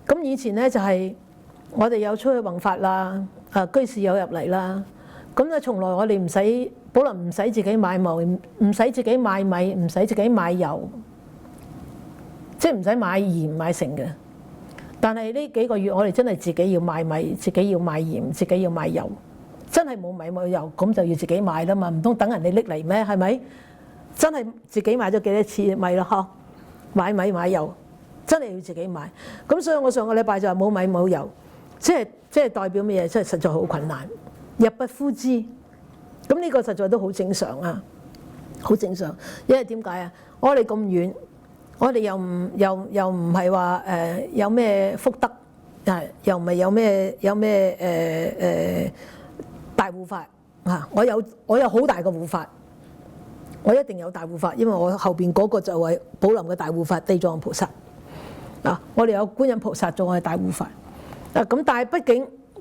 咁以前咧就係我哋有出去弘法啦，居士有入嚟啦，咁咧從來我哋唔使寶林唔使自己買米，唔使自己買米，唔使自己買油，即係唔使買鹽買成嘅。但係呢幾個月我哋真係自己要買米，自己要買鹽，自己要買油，真係冇米冇油，咁就要自己買啦嘛，唔通等人哋拎嚟咩？係咪？真係自己買咗幾多次米咯？嗬，買米買油，真係要自己買。咁所以我上個禮拜就話冇米冇油，即係代表咩嘢？即係實在好困難，入不敷支。咁呢個實在都好正常啊，好正常。因為點解啊？我哋咁遠，我哋又唔係話有咩福德，又唔係有咩大護法啊！我有好大個護法。我一定有大護法，因為我後邊嗰個就係寶林嘅大護法地藏菩薩啊！我哋有觀音菩薩做我哋大護法啊！咁但係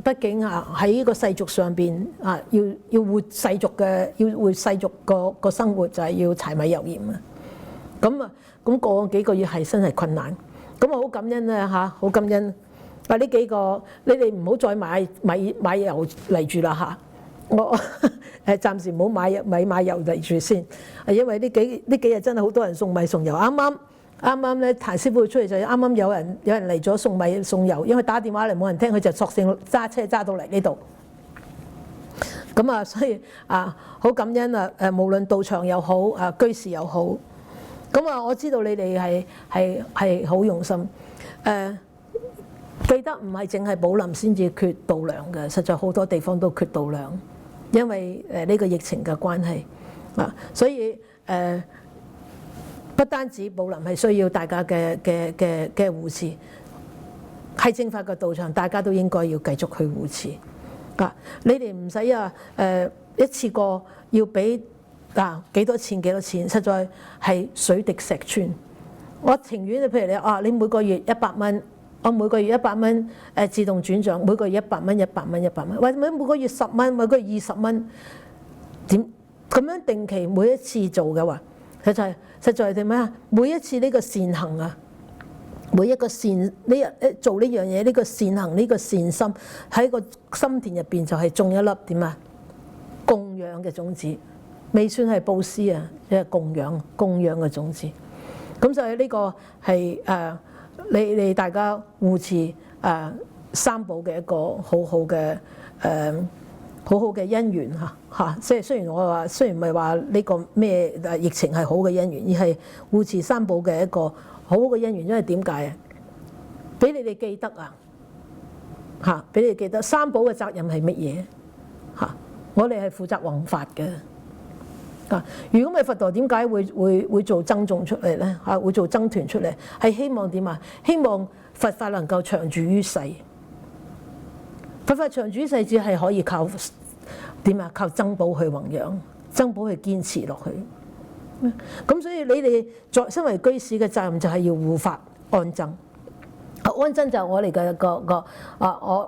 畢竟啊喺呢個世俗上邊啊，要活世俗嘅，要活世俗個生活就係要柴米油鹽啊！咁過幾個月係真係困難，咁我好感恩咧嚇，好感恩啊！呢幾個你哋唔好再買油嚟住啦嚇！我暫時唔好買米買油嚟住先，因為呢幾日真係好多人送米送油。啱啱咧，譚師傅出嚟就啱啱有人嚟咗送米送油，因為打電話嚟冇人聽，佢就索性揸車揸到嚟呢度。咁啊，所以啊，好感恩啊！無論道場又好，居士又好，咁啊，我知道你哋係好用心。記得唔係淨係寶林先至缺度糧嘅，實在好多地方都缺度糧。因為呢個疫情嘅關係啊，所以不單止寶林係需要大家嘅護持，係正法嘅道場，大家都應該要繼續去護持啊！你哋唔使一次過要俾幾多錢，實在係水滴石穿。我情願譬如你每個月100蚊。我每個月100蚊，自動轉賬，每個月100蚊，或者每個月10蚊，每個月20蚊，點咁樣定期每一次做嘅話，實在係點咩啊？每一次呢個善行啊，每一個善做呢樣嘢，呢個善行，呢個善心喺個心田入邊就係種一粒點啊？供養嘅種子，未算係布施啊，即係供養嘅種子。咁就係呢個係你大家護持三寶嘅一個好好嘅因緣嚇，即係雖然唔係話呢個咩疫情係好嘅因緣，而係護持三寶嘅一個好嘅因緣。因為點解啊？俾你哋記得嚇，俾你哋記得三寶嘅責任係乜嘢嚇？我哋係負責弘法嘅。如果唔係佛陀點解會做僧眾出嚟咧？會做僧團出嚟，係希望點啊？希望佛法能夠長住於世。佛法長住於世，只係可以靠點啊？靠僧寶去弘揚，僧寶去堅持落去。咁所以你哋身為居士嘅責任就係要護法安僧。安僧就係我哋嘅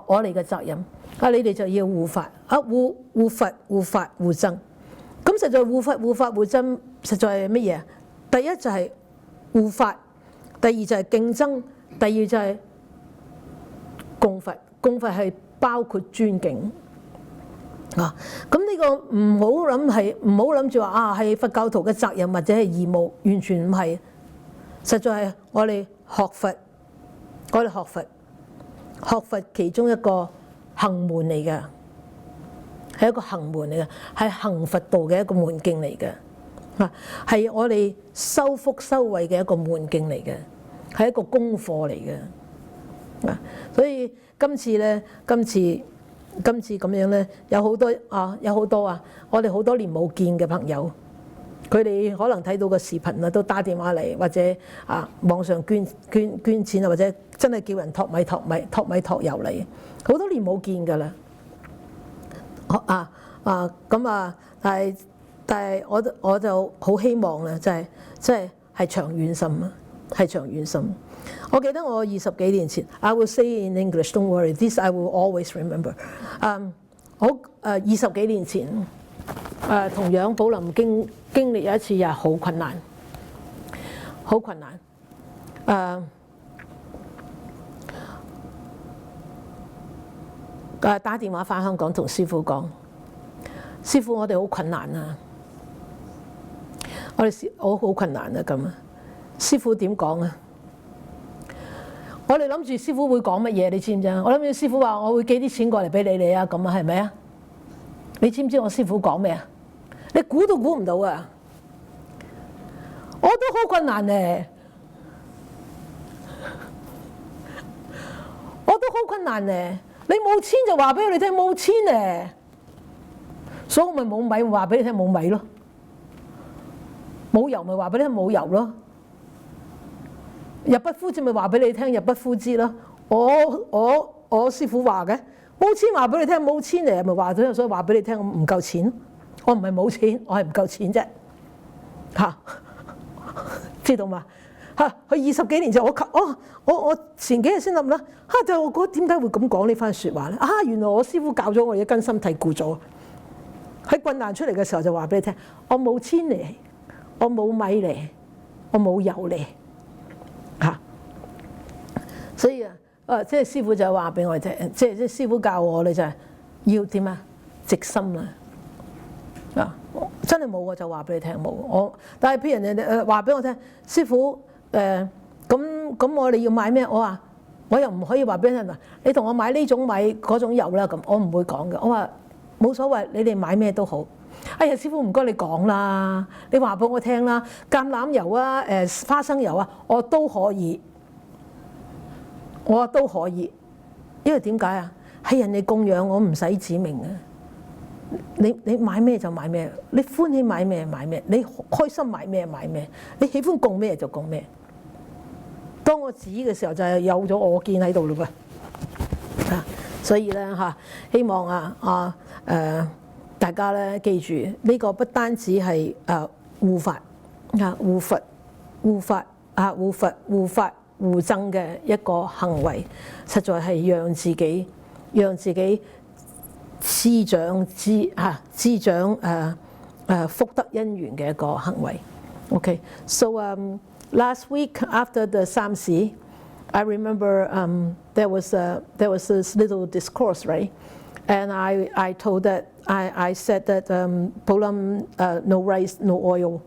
我哋嘅責任。你哋就要護法護佛護法護僧。咁實在護法護僧，實在係乜嘢？第一就係護法，第二就係敬僧，第二就係供佛。供佛係包括尊敬。啊，咁呢個唔好諗住話係佛教徒嘅責任或者係義務，完全唔係。實在係我哋學佛其中一個行門嚟嘅，係一個行門嚟嘅，係行佛道嘅一個門徑嚟嘅，係我哋修福修慧嘅一個門徑嚟嘅，係一個功課嚟嘅。所以今次咁樣咧，有好多我哋好多年冇見嘅朋友，佢哋可能睇到個視頻啊，都打電話嚟，或者網上捐錢啊，或者真係叫人托米托油嚟，好多年冇見㗎啦。但係我就好希望咧，即係長遠心啊，係長遠心。我記得我20幾年前 ，I will say in English, don't worry, this I will always remember。20幾年前，同樣寶林經歷有一次又好困難，打電話返香港同師父講，師父我哋好困難啊，我好困難啊咁啊，師父點講啊？我哋諗住師父會講乜嘢？你知唔知啊？我諗住師父話我會寄啲錢過嚟俾你啊，咁啊係咪啊？你知唔知我師父講咩啊？你估都估唔到啊！我都好困難咧，你冇錢就話俾我哋聽冇錢咧，所以我咪冇米話俾你聽冇米咯，冇油咪話俾你聽冇油咯。入不敷支咪話俾你聽入不敷支咯。我師父話嘅冇錢話俾你聽冇錢嚟，咪話咗，所以話俾你聽我唔夠錢。我唔係冇錢，我係唔夠錢啫。知道嘛？佢20幾年前我前幾日先諗啦，但係我覺得點解會咁講呢番説話咧？原來我師父教咗我嘢根深蒂固咗。喺困難出嚟嘅時候就話俾你聽，我冇錢嚟，我冇米嚟，我冇油嚟。所以即係師父就話俾我哋聽，即係師父教我哋就係要點啊？直心啦，真係冇我就話俾你聽冇。但係譬如人哋話俾我聽，師父咁我哋要買咩？我話我又唔可以話俾人聽，你同我買呢種米嗰種油啦，咁我唔會講嘅。我話冇所謂，你哋買咩都好。哎呀，師父唔該你講啦，你話俾我聽啦，橄欖油啊，花生油啊，我都可以。因為點解啊？係人哋供養我，唔使指明嘅。你買咩就買咩，你歡喜買咩買咩，你開心買咩買咩，你喜歡供咩就供咩。當我指嘅時候就係有咗我見喺度嘞噃。所以咧希望大家咧記住呢個不單止係護法護僧嘅一個行為，實在係讓自己滋長福德因緣嘅一個行為。Okay, so last week after the Samsi, I remember there was this little discourse, right? And I told that I said that Po Lam no rice, no oil.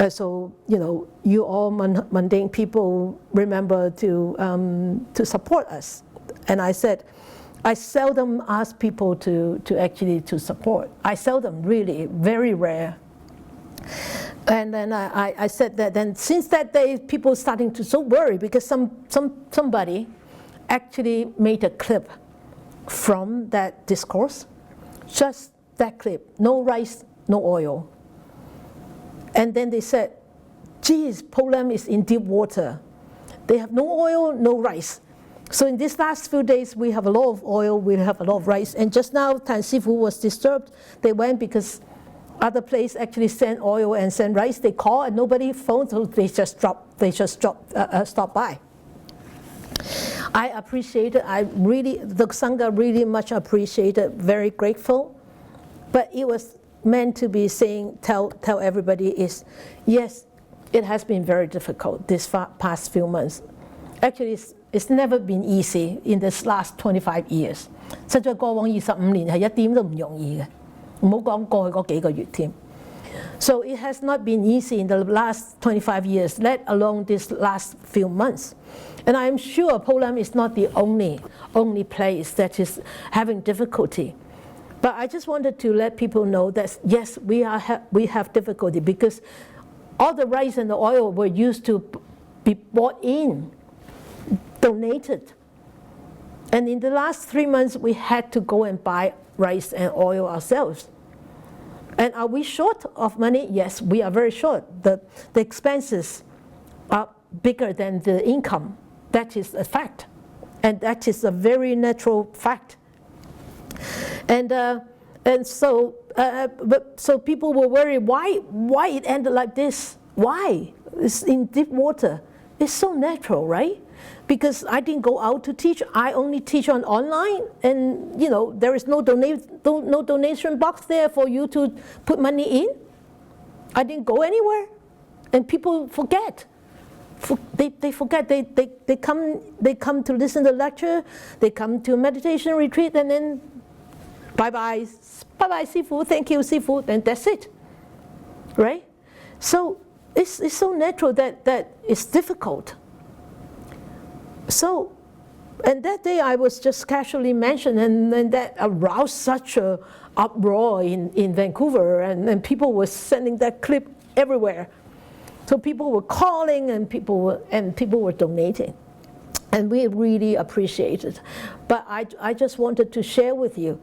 So you all mundane people remember to support us. And I said, I seldom ask people to actually to support. I seldom, really, very rare. And then I said that. Then since that day, people starting to so worry because somebody actually made a clip from that discourse, just that clip, no rice, no oil. And then they said, geez, Po Lam is in deep water. They have no oil, no rice. So in these last few days, we have a lot of oil, we have a lot of rice. And just now, Tan Sifu was disturbed. They went because other place actually send oil and send rice. They call and nobody phoned, so they just stopped by. I appreciate it. The Sangha really much appreciated, very grateful. But it was meant to be saying, tell everybody is, yes, it has been very difficult this past few months. Actually, it's never been easy in this last 25 years。實在過往25年係一點都唔容易嘅，唔好講過去嗰幾個月添。So it has not been easy in the last 25 years, let alone this last few months. And I'm sure Po Lam is not the only place that is having difficulty. But I just wanted to let people know that yes, we have difficulty because all the rice and the oil were used to be bought in, donated. And in the last 3 months, we had to go and buy rice and oil ourselves. And are we short of money? Yes, we are very short. The expenses are bigger than the income. That is a fact. And that is a very natural fact. And so people were worried, why it ended like this? Why? It's in deep water. It's so natural, right? Because I didn't go out to teach. I only teach online, and you know there is no donation box there for you to put money in. I didn't go anywhere, and people forget. They forget. They come to listen to the lecture. They come to a meditation retreat, and then bye, Sifu. Thank you, Sifu, and that's it, right? So it's so natural that it's difficult. So, and that day I was just casually mentioned, and that aroused such a uproar in Vancouver, and people were sending that clip everywhere. So people were calling, and people were donating, and we really appreciate it. But I just wanted to share with you.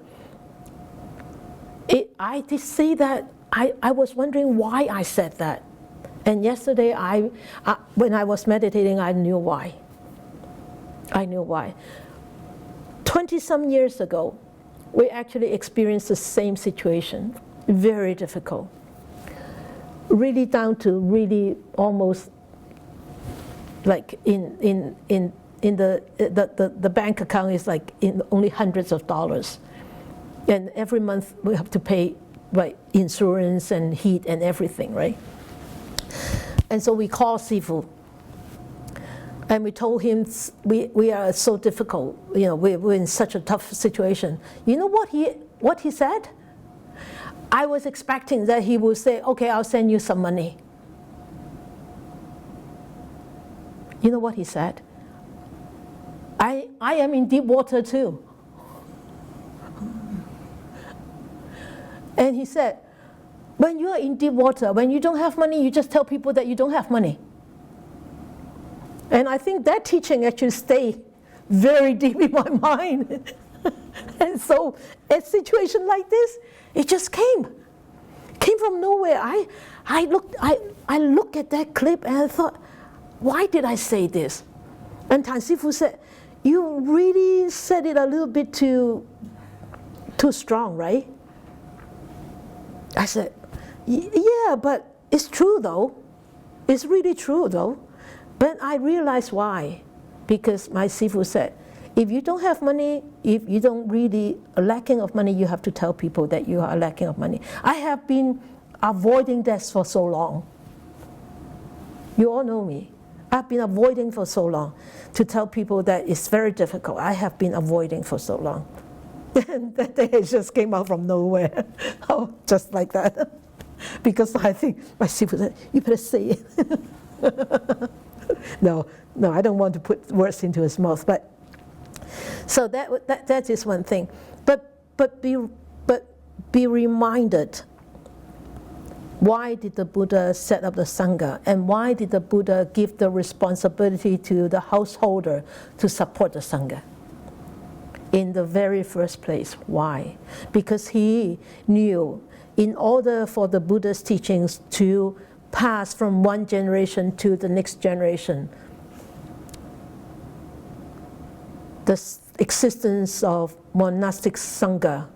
I did say that. I was wondering why I said that, and yesterday when I was meditating, I knew why. I knew why. 20-some years ago, we actually experienced the same situation. Very difficult. Really down to really almost like in the bank account is like in only hundreds of dollars. And every month we have to pay insurance and heat and everything, right? And so we called Sifu. And we told him we are so difficult, you know, we're in such a tough situation. You know what he said? I was expecting that he would say, okay, I'll send you some money. You know what he said? I am in deep water too. And he said, when you are in deep water, when you don't have money, you just tell people that you don't have money. And I think that teaching actually stayed very deep in my mind. And so a situation like this, it just came from nowhere. I looked at that clip and I thought, why did I say this? And Tan Sifu said, you really said it a little bit too strong, right? I said, yeah, but it's true though. It's really true though. But I realized why. Because my Sifu said, if you don't have money, if you don't really are lacking of money, you have to tell people that you are lacking of money. I have been avoiding this for so long. You all know me. I've been avoiding for so long to tell people that it's very difficult. I have been avoiding for so long. And that day it just came out from nowhere. Oh, just like that. Because I think my Sifu said, you better say it. No, I don't want to put words into his mouth. But so that is one thing. But be reminded. Why did the Buddha set up the Sangha? And why did the Buddha give the responsibility to the householder to support the Sangha? In the very first place, why? Because he knew in order for the Buddha's teachings to pass from one generation to the next generation, the existence of monastic Sangha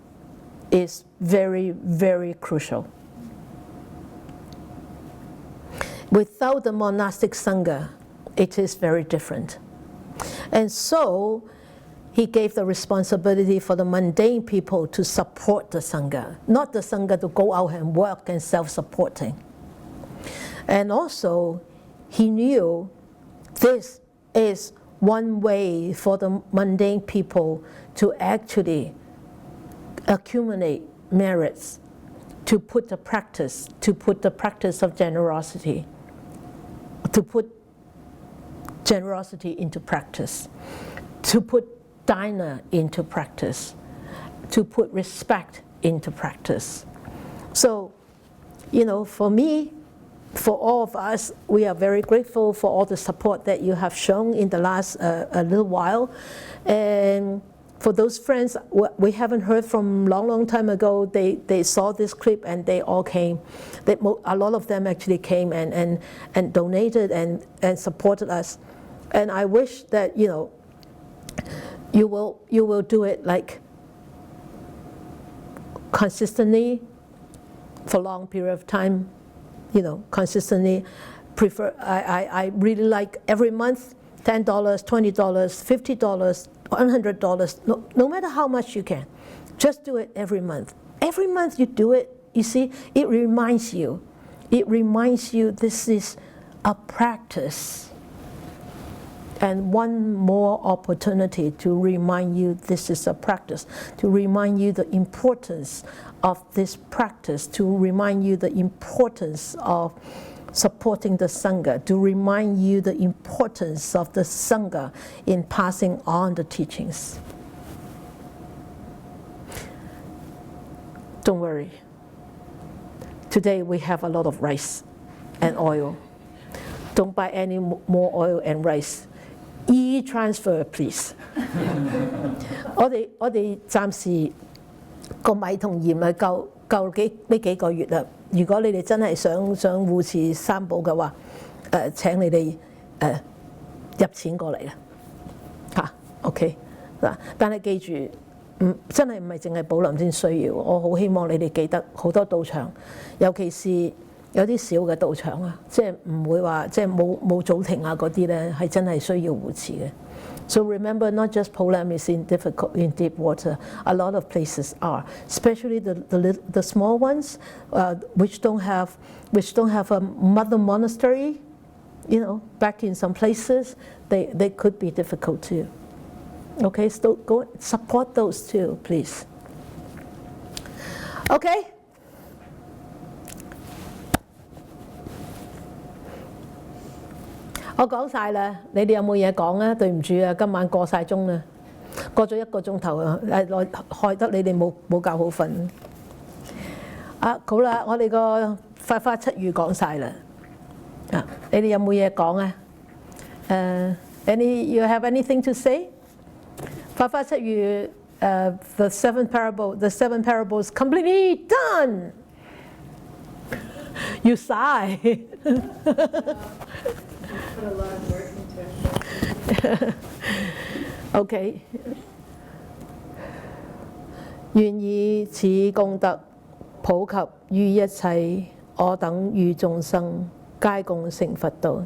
is very, very crucial. Without the monastic Sangha, it is very different. And so, he gave the responsibility for the mundane people to support the Sangha, not the Sangha to go out and work and self-supporting. And also, he knew this is one way for the mundane people to actually accumulate merits, to put the practice of generosity, to put generosity into practice, to put dana into practice, to put respect into practice. So, for me, for all of us, we are very grateful for all the support that you have shown in the last a little while. And for those friends we haven't heard from long time ago, they saw this clip and they all came. A lot of them actually came and donated and supported us. And I wish that you will do it like consistently for a long period of time, consistently. I really like every month, $10, $20, $50, $100, no matter how much you can, just do it every month. Every month you do it, you see, it reminds you this is a practice. And one more opportunity to remind you this is a practice, to remind you the importance of this practice, to remind you the importance of supporting the Sangha, to remind you the importance of the Sangha in passing on the teachings. Don't worry. Today we have a lot of rice and oil. Don't buy any more oil and rice. E-transfer, please. 我哋暫時個米同鹽係夠呢幾個月啦。如果你哋真係想護持三寶嘅話，請你哋入錢過嚟啦嚇。OK 嗱，但係記住，真係唔係淨係寶林先需要。我好希望你哋記得好多道場，尤其是有啲小嘅道場啊，即係唔會話即係冇早庭啊嗰啲咧，係真係需要護持嘅。So remember, not just Po Lam is in deep water. A lot of places are, especially the small ones, which don't have a mother monastery. Back in some places, they could be difficult too. Okay, so go support those too, please. Okay. 我講晒啦，你哋有冇嘢講啊？對唔住啊，今晚過晒鐘啦，過咗1個鐘頭啊，害得你哋冇覺好瞓。好啦，我哋個法花七語講晒啦。你哋有冇嘢講啊？You have anything to say？ 法花七語the seven parables completely done. You sigh. Put a lot of work into it. Okay. 願以此功德普及於一切我等與眾生，皆共成佛道。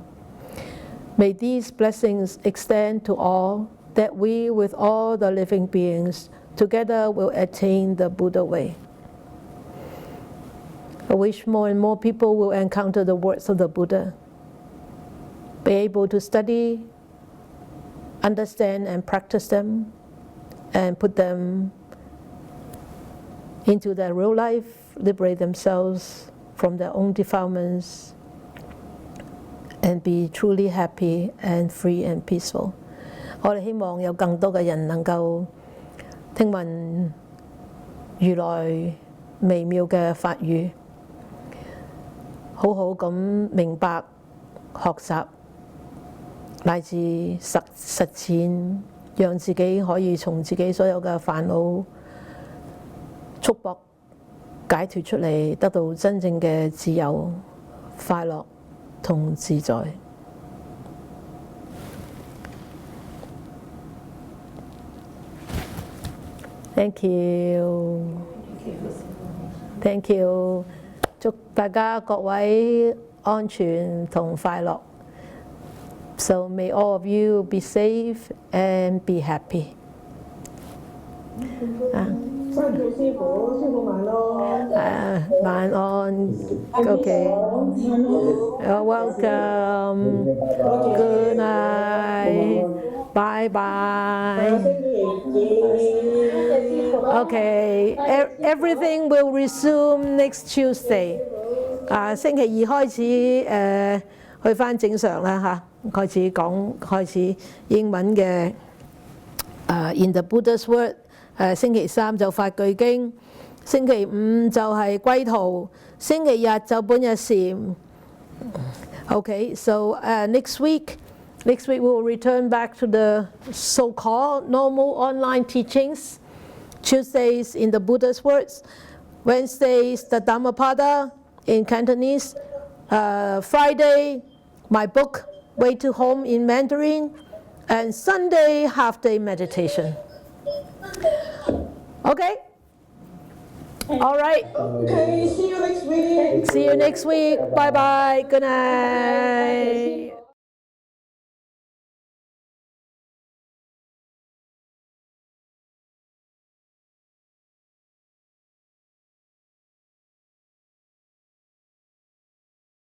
May these blessings extend to all, that we with all the living beings together will attain the Buddha way. I wish more and more people will encounter the words of the Buddha, be able to study, understand and practice them, and put them into their real life, liberate themselves from their own defilements, and be truly happy and free and peaceful. 我哋希望有更多嘅人能夠聽聞如來微妙嘅法語，好好咁明白、學習乃至實踐，讓自己可以從自己所有嘅煩惱束縛解脫出嚟，得到真正嘅自由、快樂同自在。Thank you. Thank you. 祝大家各位安全同快樂。So may all of you be safe and be happy. 多謝師傅，師傅晚安。晚安。Okay. You're welcome. Good night. 拜拜。星期見。Okay, everything will resume next Tuesday. 星期二開始去返正常啦嚇，開始英文嘅In the Buddha's Word。星期三就法句經，星期五就係歸途，星期日就半日禪。Okay, so next week we will return back to the so-called normal online teachings. Tuesdays in the Buddha's words, Wednesdays the Dhammapada in Cantonese, Friday my book Way to Home in Mandarin, and Sunday half-day meditation. Okay? All right. Okay, see you next week. See you next week. Bye-bye. Good night.